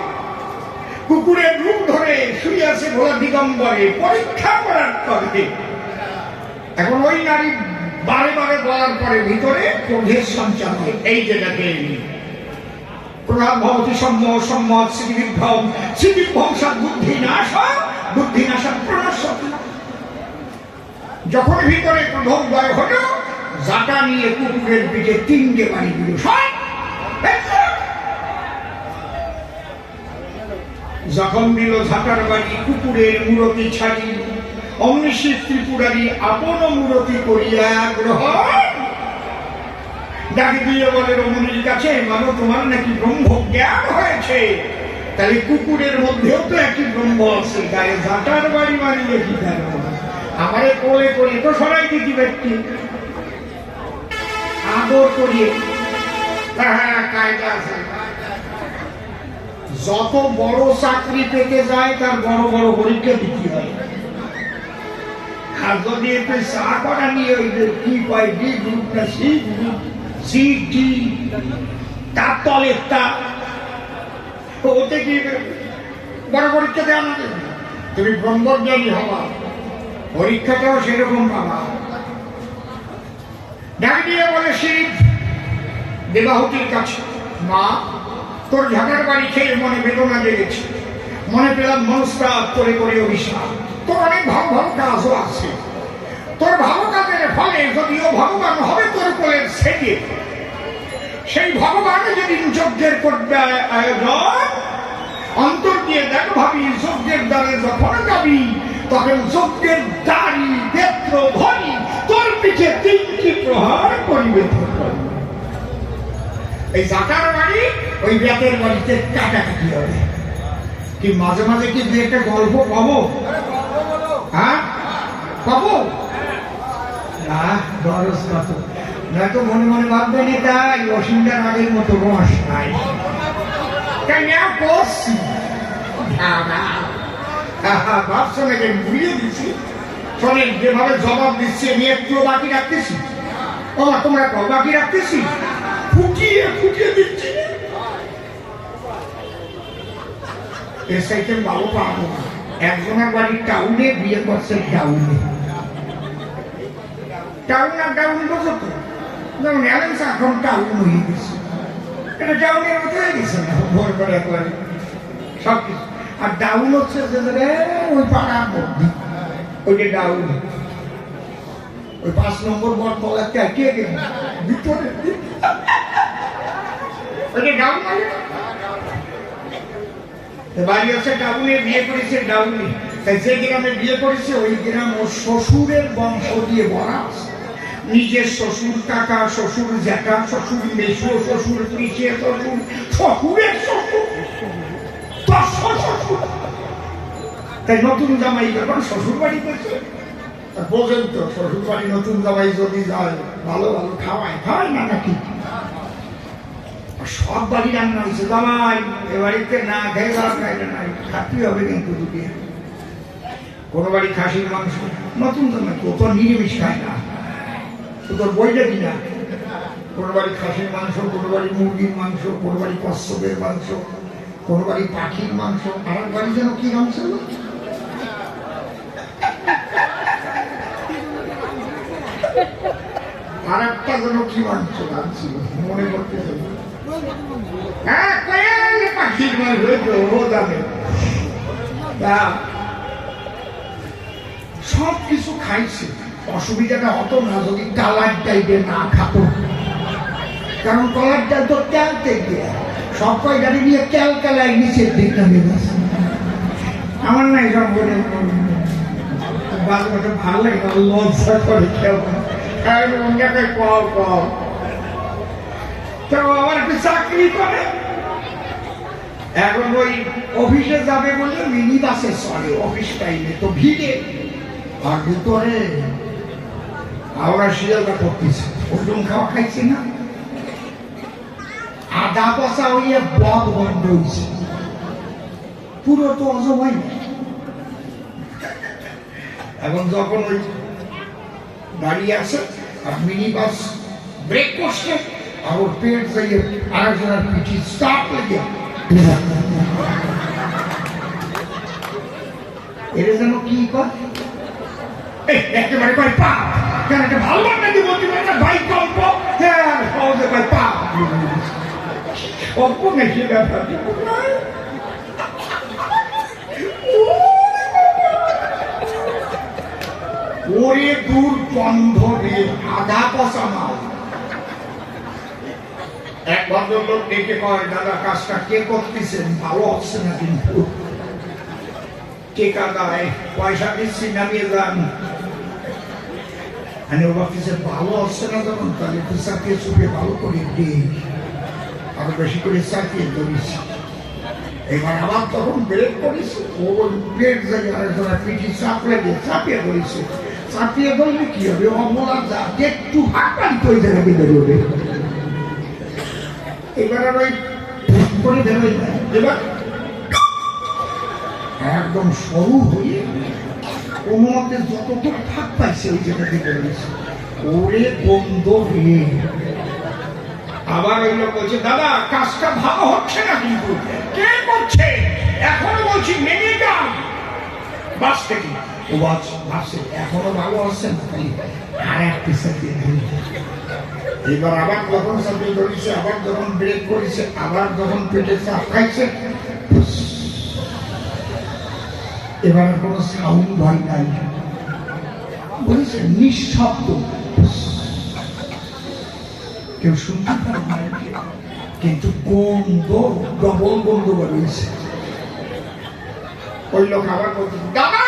কুকুরের রূপ ধরে শুয়ে আছে ভোলা দিগম্বরে, পরীক্ষা করার করবে। এখন ওই নারী বারে বারে বলার পরে ভিতরে ক্রোধের সঞ্চার হয়। এই যেটাকে প্রভাব ভবতী সম্মোহ সম্মত শ্রীবিভ্রম শ্রীবিভ্রংসাৎ বুদ্ধিনাশাৎ প্রণশ্যতি। যখন ভিতরে ক্রোধোদয় হলো, জাটা নিয়ে কুকুরের পিঠে 3টে বাড়ি দিল। যখন দিল ঝাঁটার বাড়ি, কুকুরের মূরতি ছাড়ি অমনি শিব ত্রিপুরারি আপন মূরতি করিয়া গ্রহণ। ডাক দিয়ে বলে রমণীর কাছে, মানো তোমার নাকি ব্রহ্ম জ্ঞান হয়েছে, তাহলে কুকুরের মধ্যেও তো একই ব্রহ্ম আছে, গায়ে ঝাঁটার বাড়ি মারিয়ে কি কেন? আমারে কোলে করে তো সরাই দিতি ব্যক্তি, আদর করিয়ে। হ্যাঁ, কায়দা আছে। যত বড় চাকরি পেতে যায় তার বড় বড় পরীক্ষা দিতে হয়। আর যদি একটু চা করা নিয়ে ওই যে কি পাই, ডি গ্রুপ না সি গ্রুপ, সি ডি, তার তলের তা, ওতে কি বড় পরীক্ষা দেওয়া না? তুমি ব্রহ্মজ্ঞানী হবা, পরীক্ষাটাও সেরকম পাবা। ডাক দিয়ে বলে শিব দেবাহুতির কাছে, মা তোর ঝাঁটার বাড়ি খেয়ে মনে বেদনা জেগেছে, মনে পেলাম মনস্তাপ করে করে অভিশাপ। তোর অনেক ভালো ভালো কাজও আছে, তোর ভালো কাজের ফলে যদিও ভগবান হবে তোর কোলের ছেলে, সেই ভগবান যেদিন যজ্ঞের করবে আয়োজন, অন্তর দিয়ে দেখ ভাবি, যজ্ঞের দ্বারে যখন যাবি তখন যজ্ঞের দাড়ি নেত্র ধরি তোর পিঠে 3টি প্রহার করিবে। এই জাটার বাড়ি ওই ব্যাতের বাড়িতে কাটাকাটি হবে। কি মাঝে মাঝে কি দু একটা গল্প পাবো? হ্যাঁ পাবো না, দরজ কত নয়তো মনে মনে ভাববেন তাই অসুবিধার আগের মতো রস নাই। করছি ভাবছো নাকি ঘুরিয়ে দিচ্ছি, শোনেন যেভাবে জবাব দিচ্ছি আমি একটু বাকি রাখতেছি। ও তোমরা বাকি রাখতেছি, ফুটিয়ে ফুটিয়ে দিচ্ছি। এর সাইতে ভালো পাবো না। একজনের বাড়ি টাউনে, বিয়ে করছে টাউনে। টাউন আর টাউন বোঝো তো, যেমন অ্যালেন্স এখন টাউন হয়ে গেছে, এটা টাউনের মতো হয়ে গেছে না, ভোর করে একবারে সবকিছু। আর ডাউন হচ্ছে যে ওই পাড়ার মধ্যে, ওইটা ডাউন। ওই 5 নম্বর বর তলাতে কে গেল ভিতরে, ওইটা ডাউন মানে বাড়ি আছে টাউনে, বিয়ে করেছে ডাউনে। তাই যে গ্রামে বিয়ে করেছে ওই গ্রাম ওর শ্বশুরের বংশ দিয়ে ভরা আছে। নিজের শ্বশুর, কাকা শ্বশুর, জ্যাঠা শ্বশুর, মেসো শ্বশুর, পিসে শ্বশুর, শ্বশুরের শ্বশুর, তাই নতুন জামাই যখন শ্বশুর বাড়ি করছে বোঝেন তো, শ্বশুর বাড়ি নতুন জামাই যদি যায় ভালো ভালো খাওয়ায়, খাওয়ায় না নাকি? সব বাড়ি রান্না হয়েছে জামাই, এ বাড়িতে না খেয়ে লাভ নাই, খাতেই হবে কিন্তু দুটি। কোনো বাড়ি খাসির মাংস, নতুন জামাই তো তোর নিরামিষ খায় না, তো তোর বইটা কিনা। কোনো বাড়ি খাসির মাংস, কোনো বাড়ি মুরগির মাংস, কোনো বাড়ি কচ্ছপের মাংস, কোনো বাড়ি পাখির মাংস, আর এক বাড়ি যেন কি মাংস, আর একটা যেন কি মাংস রাখছিল মনে করতেছে না। হ্যাঁ পাখির মাংস ও জানে। সব কিছু খাইছে, অসুবিধাটা হতো না যদি কালার টাইপের না খাত, কারণ কলার ডাল তো তেল থেকে সব কয় গাড়ি নিয়ে তেল কালাই নিচের দিক নামিয়ে গেছে। আমার না এসব বলে ভালো লাগে, লজ্জা করে কেমন আবার একটু চাকরি করে, এখন ওই অফিসে যাবে বলে মিনি বাসে চলে, অফিস টাইমে তো ভিড়ে, আর ভিতরে আমরা শিয়ালটা করতেছি, ওজন খাওয়া খাইছে না, আদা পচা হইয়া বদ বন্ধ হয়েছে, পুরো তো অজমাই। এখন যখন ওই দাঁড়িয়ে আছে আর মিনি বাস ব্রেক করছে, আর ওর পেট যাইয়ে আরেকজনের পিঠি চাপ লেগে এটা যেন কি কর একেবারে পাই পা, কেন একটা ভালো নাকি বলতে পারে বাইক অল্প, হ্যাঁ সহজে পাই পা অল্প মেশিয়ে ব্যাপার। ওরে দূর বন্ধ রে, আধা পচা মাল। এক ভদ্রলোক ডেকে কয়, দাদা কাজটা কে করতেছেন, ভালো হচ্ছে না কিন্তু। কে কাদায় পয়সা দিচ্ছি, নামিয়ে যান। আমি ও ভাবতেছে ভালো হচ্ছে না যখন, তাহলে একটু চাপিয়ে চুপিয়ে ভালো করে দিই, আরো বেশি করে চাপিয়ে ধরিস। এবার আবার তখন ব্রেক করিস, ও ব্রেক যাই আরেকজনের পিঠি চাপ লেগে চাপিয়ে ধরিস। চাপিয়ে ধরলে কি হবে, অমলা যা একটু হাঁটালি তো ওই জায়গা বেঁধে হবে। এবার আর ওই করে বেরোয় না, এবার একদম সরু হয়ে কোনো মতে যতটুকু ফাঁক পাইছে ওই জায়গাতে বেরোয়েছে, ওরে বন্ধ হয়ে আবার ওই লোক বলছে, দাদা কাজটা ভালো হচ্ছে না কিন্তু, কে করছে, এখনো বলছি নেমে যান বাস থেকে। ও বাসে এখনো ভালো হচ্ছে না, আর এক পিসা দিয়ে ধরি। এবার আবার যখন চাপিয়ে ধরেছে, আবার যখন ব্রেক করেছে, আবার যখন পেটে চাপ খাইছে, এবার কোনো সাউন্ড ভয় নাই, বলেছে নিঃশব্দ, কেউ শুনতে পারে না, কিন্তু গন্ধ ডবল গন্ধ বেরিয়েছে। ওই লোক আবার বলছে, দাদা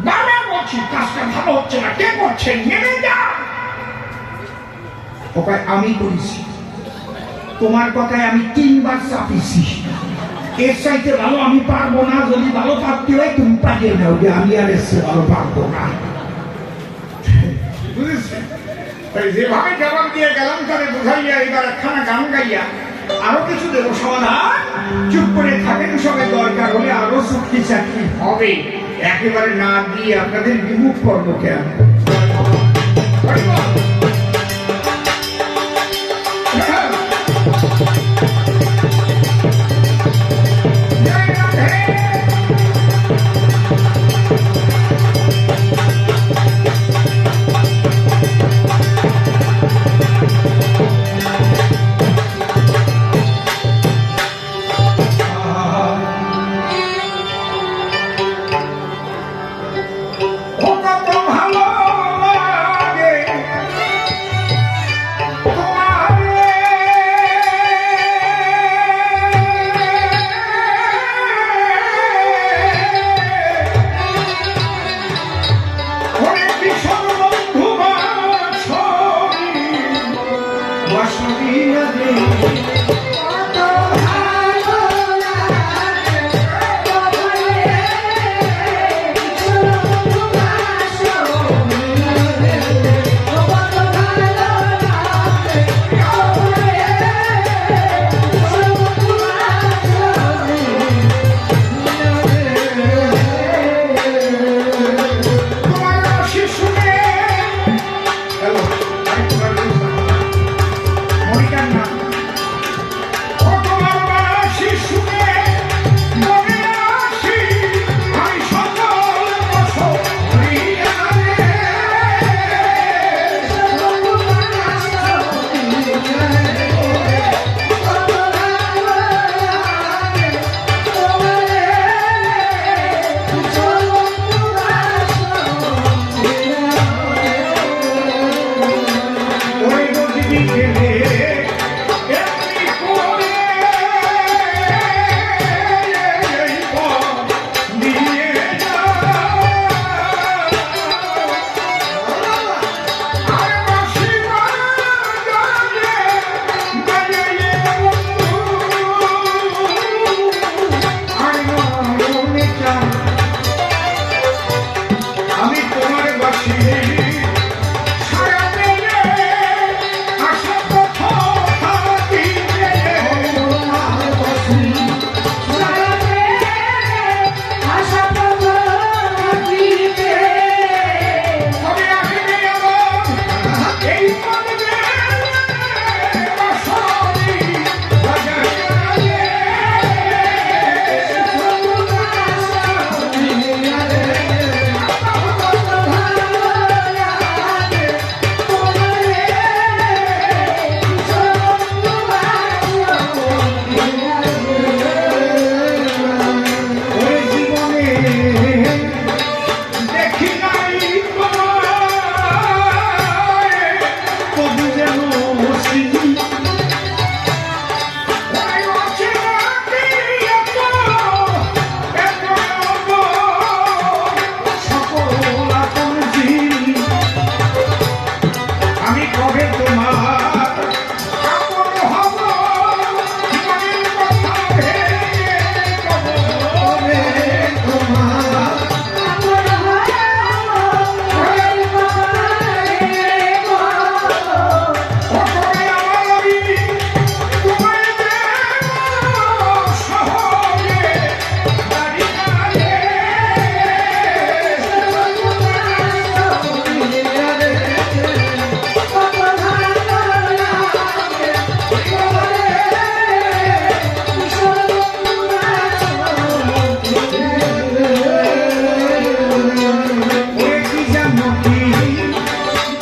দাদা বলছি কাজটা ভালো হচ্ছে না, কে করছে, নেমে যা। ওকে আমি করেছি, তোমার কথায় আমি 3 বার চাপিয়েছি, এর চাইতে ভালো আমি পারবো না, যদি ভালো পারতে হয় তুমি পাঠিয়ে নাও, যে আমি আর এসে ভালো পারবো না। বুঝেছেন, যেভাবে জবাব দিয়ে গেলাম তাদের বোঝাইয়া এবার একখানা গান গাইয়া আরো কিছু দেবো সমাধান। চুপ করে থাকেন সবাই, দরকার হলে আরো চুক্তি চাকরি হবে, একেবারে না দিয়ে আপনাদের বিমুখ করবো কেন। তুমি গেলে এমনি করে এই পথ দিয়ে যাও। আর বাঁশি বাজালে বাজালে বন্ধু, আর মনে চায় আমি তোমার বাঁশি সারা পেলে আশা কথা দিতে। তোমার বাঁশি সারা পেলে আশা কথা দিতে। তবে আসবে আমার এই পদে বাঁশি বাজালে। ওরে জীবনে দেখি নাই তোমায় কবু যেন স্মৃতি। ওরে অচেনা কি এত এত সকল আপন চিনি। আমি কবে তোমার আপন হব মনের কথা ভেবে কবে তোমার ওঠে আমারই তোমায় দেব সহজে দাঁড়িয়ে। ওরে কি জানো কি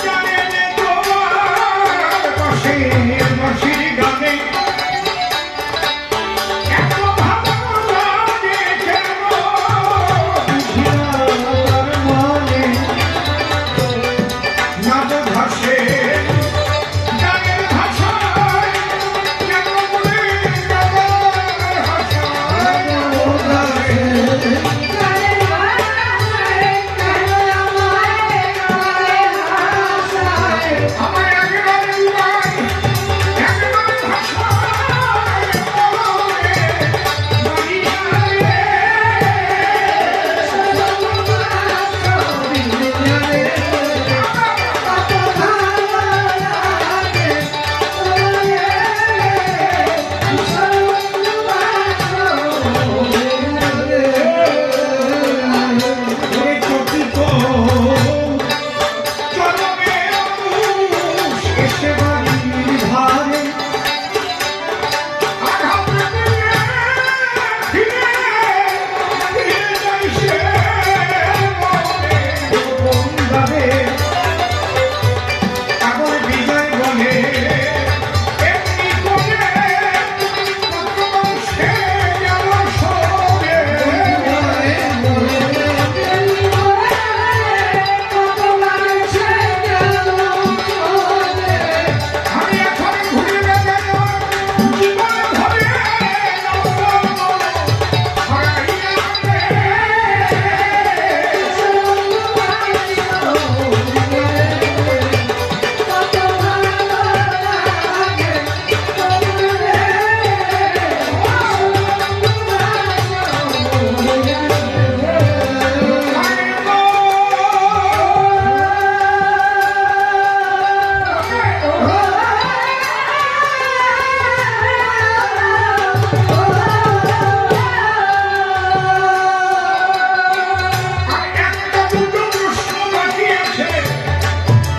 জানে রে তোমার বাঁশির গানে এত ভালো লাগে কেন বুঝি না তার মনে। নাদ ভাসে গানের ভাষায় কেন বলে গানের ভাষায় আমার একেবারে উড়ায় একেবারে ভাষায় বলে ওরে চকিত চরমে মানুষ এসে বাড়ির ধারে আঘাত দিয়ে ফিরে ফিরে যায় সে মনে গোপন ভাবে। পাগল বিজয় বলে এমনি করে কত সে গেল সরে। আমি এখন ঘুরে বেড়াই জীবন ভরে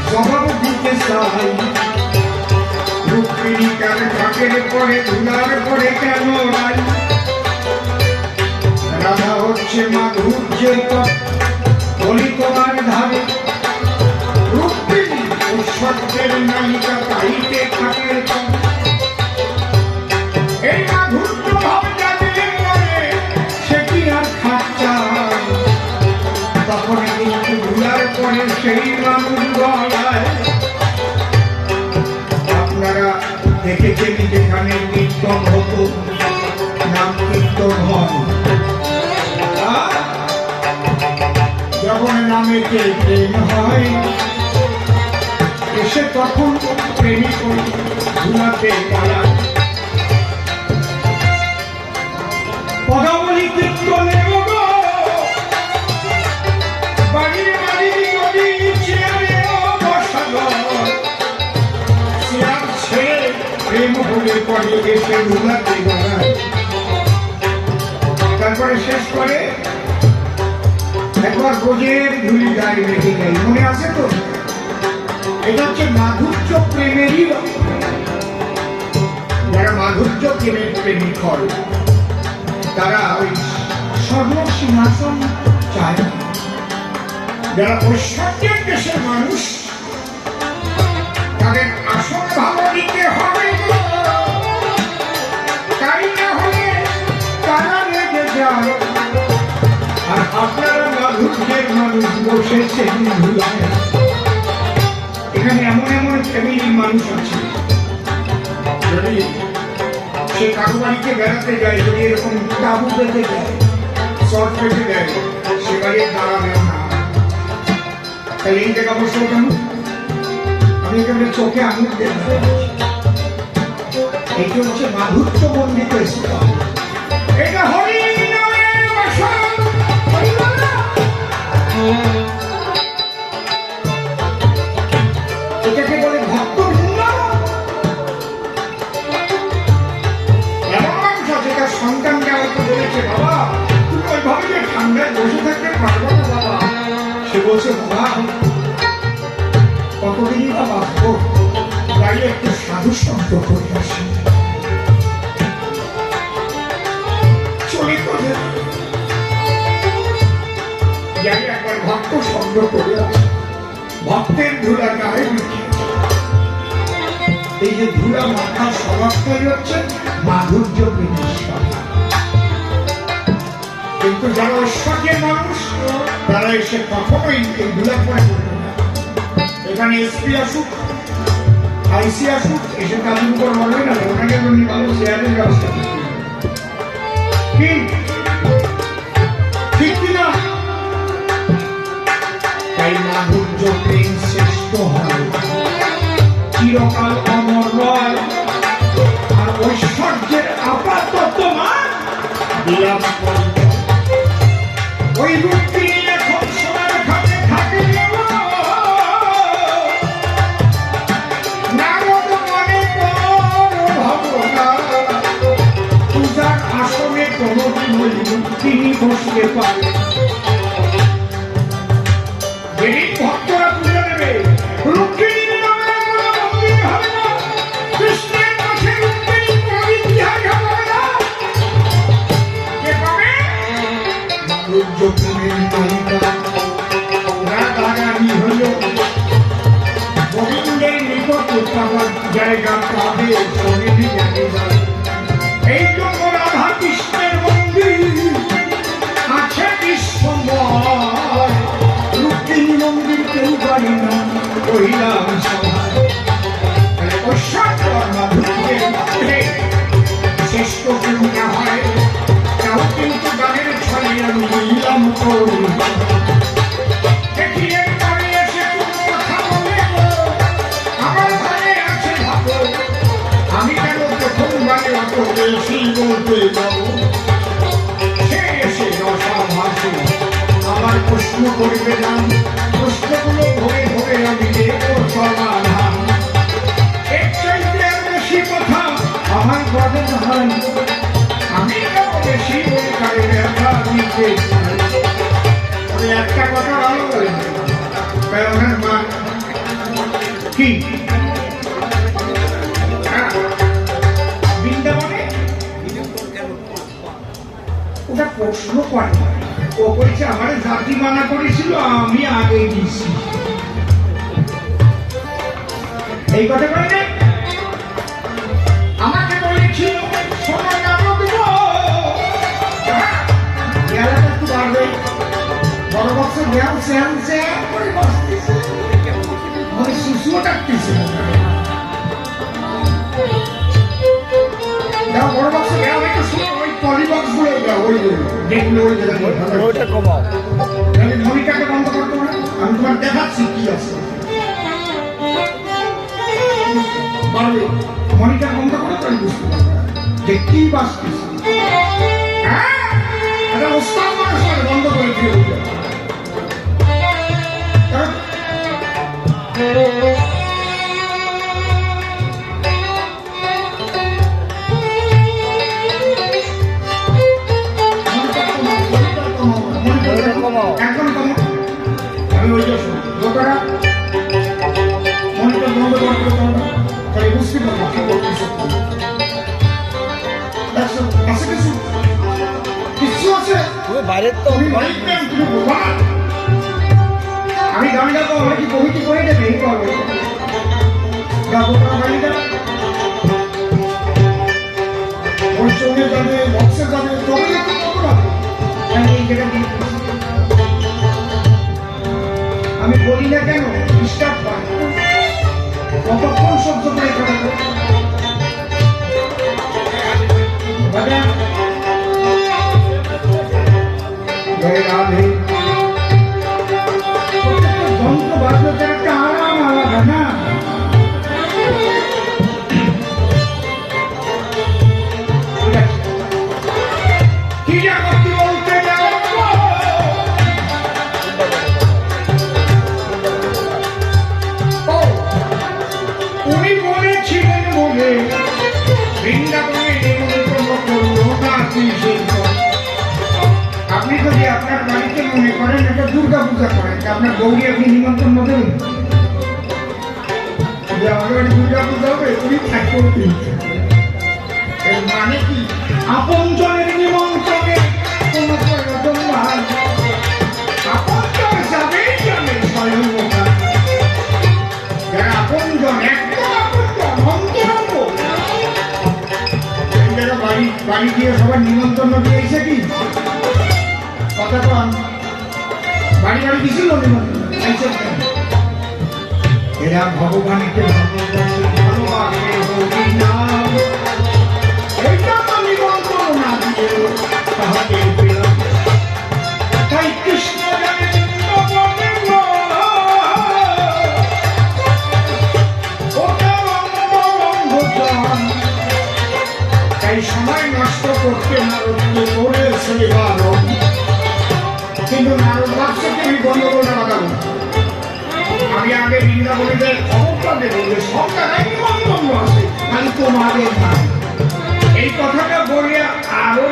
জবাব দিতে চাই রুক্মিণী কার ঘাটের পরে ধুলার পরে কেন নাই। রাধা হচ্ছে মাধুর্যের পথ বলি তোমার ধারে। রুক্মিণী ঐশ্বর্যের নায়িকা তাইতে ঘাটের পথ। এই মাধুর্য ভাব জাগিয়ে পরে সে কি আর খাচ্চা। তখন কিন্তু ধুলার পরে সেই মানুষ গলায় দেখেছেন যেখানে কীর্তন হতো, নাম কীর্তন হয়, যখন নামেতে প্রেম হয় এসে তখন প্রেমিক ধুলাতে পালায়। পদাবলী কীর্তনে বাড়ির মালিক যদি চেয়ারে বসালো, চেয়ার ছেড়ে প্রেম হলে পরে এসে ধুলাতে পালায়। তারপরে শেষ করে একবার রোজের ধুলি গায়ে রেখে যায়, মনে আছে তো? এটা হচ্ছে মাধুর্য প্রেমেরই লক্ষণ। যারা মাধুর্য প্রেমের প্রেমিক হয় তারা ওই সর্বসিংহাসন চায় না। যারা ঐশ্বর্যের দেশের মানুষ তাদের আসন ভালো দিতে হবে, তাই না হলে তারা রেগে যায়। আর আপনারা মাধুর্যের মানুষ বসেছেন ধুলায়। এখানে এমন এমন ফ্যামিলির মানুষ আছে, যদি সে কারো বাড়িতে বেড়াতে যায়, যদি এরকম তাবু পেতে যায়, শর্ট পেতে দেয়, সে বাড়ির দাঁড়াবেও না। তাহলে এই জায়গা বসবো কেন? আমি এখানে চোখে আঙুল দেব। এইটা হচ্ছে মাধুর্য মন্ডিত স্তর। এটা হরি নামের বাসন, এটাকে বলে ভক্ত বৃন্দাবন। এমন মানুষ আছে তার সন্তানকে আমাকে বলেছে, বাবা তুমি ওইভাবে যে ঠান্ডায় বসে থাকতে পারবো না বাবা। সে বলছে, বাবা কতদিনই বা বাঁচবো, তাই একটু সাধু সন্ত করে আসি। চলিত যাই একবার ভক্ত সঙ্গ করে আসি। ভক্তের ধুলা গায়ে মিশিয়ে, এই যে ধুলা মাথার স্বভাবটাই হচ্ছে মাধুর্য প্রেমের স্বভাব। কিন্তু যারা ঐশ্বর্যের মানুষ তারা এসে কখনোই এই ধুলা পরে করবে না। এখানে এসপি আসুক, আইসি আসুক, এসে তাদের উপর বলবে না ওনাকে এমনি ভালো শেয়ারের ব্যবস্থা কি ঠিক কিনা? তাই মাধুর্য প্রেম শ্রেষ্ঠ হয়, চিরকাল অমর রয়। আর ঐশ্বর্যের আপাতত মান বিলাপ করে। ওই রূপটি এখন সোনার খাতে থাকে, নারদ মনে কর ভাবনা, পূজার আসনে কোনদিন ওই রূপটি বসতে পারে। যেদিন ভক্তরা পুজো দেবে, রুক্মিণীর নামে কোনো মন্দির হবে না, কৃষ্ণের পাশে রুক্মিণীর কোনো ইতিহাস হবে না। কে পাবে? মাধুর্য প্রেমের নায়িকা রাধারানী হল গোবিন্দের নিকটে পাওয়ার জায়গা পাবে, সঙ্গী জানে না। এই জন্য রাধা কৃষ্ণের মন্দির আছে বিশ্বময়। রুক্মিণী মন্দির কেউ পারে না, কহিলাম সবাই। ঐশ্বর্য মাধুর্যের মধ্যে শ্রেষ্ঠ কেউ না হয়, তাও কিন্তু গানের ছলে আমি নিলাম করি। দেখিলেন পরে এসে কোনো কথা বলে, আমার ঘরে আছে ভাবো, আমি কেন প্রথমবারে অত বেশি বলতে যাব? সে এসে রসা ভাসে আমার প্রশ্ন করবে না, প্রশ্নগুলো ধরে ধরে আমি দেখবো সমাধান। এর চাইতে আর বেশি কথা আমার বলে হয়, আমি কেন বেশি বলে কারে ব্যথা দিতে চাই। তবে একটা কথা ভালো বলেন, ওনার মা কি বৃন্দাবনে ওটা প্রশ্ন করে। ও বলছে আমার জাতি মানা করেছিল, আমি আগে দিয়েছি। এই কথা বলে না, আমাকে বলেছিল সোনার নামক এলাকা একটু বাড়বে, বড় বক্স দেয়াল স্যান স্যান করে বসতেছে, মানে শিশুও ডাকতেছে। যেগুলো ওই জায়গায় ওইটা কমাও। তাহলে মনিটাকে বন্ধ করতে হবে। আমি তোমার দেখাচ্ছি কি আছে। পারবে মনিটার বন্ধ করে তো আমি বুঝতে পারবো যে কি বাঁচতেছে। হ্যাঁ এটা ওস্তাদ মানুষ হয়, বন্ধ করে দিয়ে বুঝতে ওইটা কমাও। একদম কম। আমি ওই যে লোকেরা মনিটর বন্ধ করতে হবে, তাহলে বুঝতে পারবো কি করতেছে। দেখছো আছে কিছু কিছু আছে। তুমি বাইরের তো তুমি মালিক নেন, তুমি বোঝা না। আমি গান গাবো, আমার কি কমিটি করে দেবে এই করবো গাবো করা গাড়ি দেবে ওর চোখে যাবে, বক্সে যাবে, চোখে তো করবো না। আমি এই জায়গা দিয়ে দিচ্ছি। আমি বলি না কেন ডিস্টার্ব হয়, কতক্ষণ সহ্য করে কাটাবো। বাজা জয় রাধে। প্রত্যেকটা যন্ত্র বাজলে একটা আরাম আলাদা না। ঠিক আছে, কি জাগতি বলতে যাও ও, উনি বলেছিলেন বলে বৃন্দাবনে নিমন্ত্রণ করলো না কি শিল্প। আপনি যদি আপনার বাড়িতে মনে করেন এটা দুর্গা পূজা করেন, আপনার গৌরী আপনি নিমন্ত্রণ দেবেন যে আমাদের বাড়ি দুর্গা পূজা হবে, উনি থাকবেন। এর মানে কি আপন জনের নিমন্ত্রণে কোনো প্রয়োজন নাই। আপন জন যাবেই যাবে স্বয়ং ওটা। যারা আপন জন, একদম আপন জন, অন্তরঙ্গ, এই জায়গা বাড়ি দিয়ে সবার নিমন্ত্রণ দিয়েছে কি কথা কন, বাড়ি দিছিল নিমন্ত্রণ। এরা ভগবানকে ভালোবাসে হরি নাম, এইটা তো নিমন্ত্রণ না দিয়ে তাহাদের পেলাম। তাই কৃষ্ণ জানে বৃন্দাবনে ওটা অন্ধ, তাই সময় নষ্ট করতে নারদ করেছে বারণ। কিন্তু নারদ ভাবছে তুমি গন্ডগোলটা বাঁধাবো। আমি আগে বৃন্দাবনীদের খবরটা দেবো যে সব জায়গায় নিমন্ত্রণ আছে, আমি তোমাদের নাই। এই কথাটা বলে আরো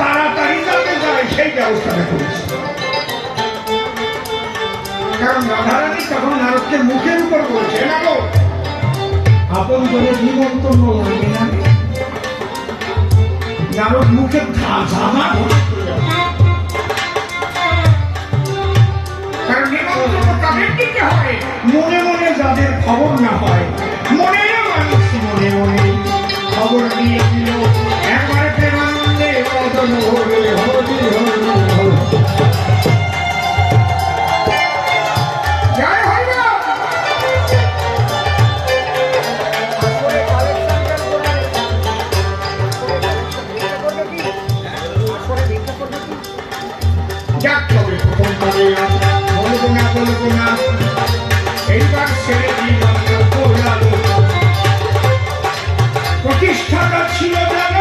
তাড়াতাড়ি যাতে যায় সেই ব্যবস্থাটা করেছে। কারণ রাধারানী তখন নারদকে মুখের উপর বলছে না গো আপন জনের নিমন্ত্রণ লাগবে না। নারদ মুখে ঝামা কারণ নিমন্ত্রণ তাদের দিতে হয় মনে মনে, যাদের খবর না হয় মনে মানুষ মনে মনে খবর দিয়ে দিল একবারে প্রেমানন্দে বদন হরে হরি হরি হরি। জয় হরি বল। যাক তবে প্রথমবারে বলবো না এইবার ছেড়ে দিলাম প্রতিষ্ঠাটা ছিল যেন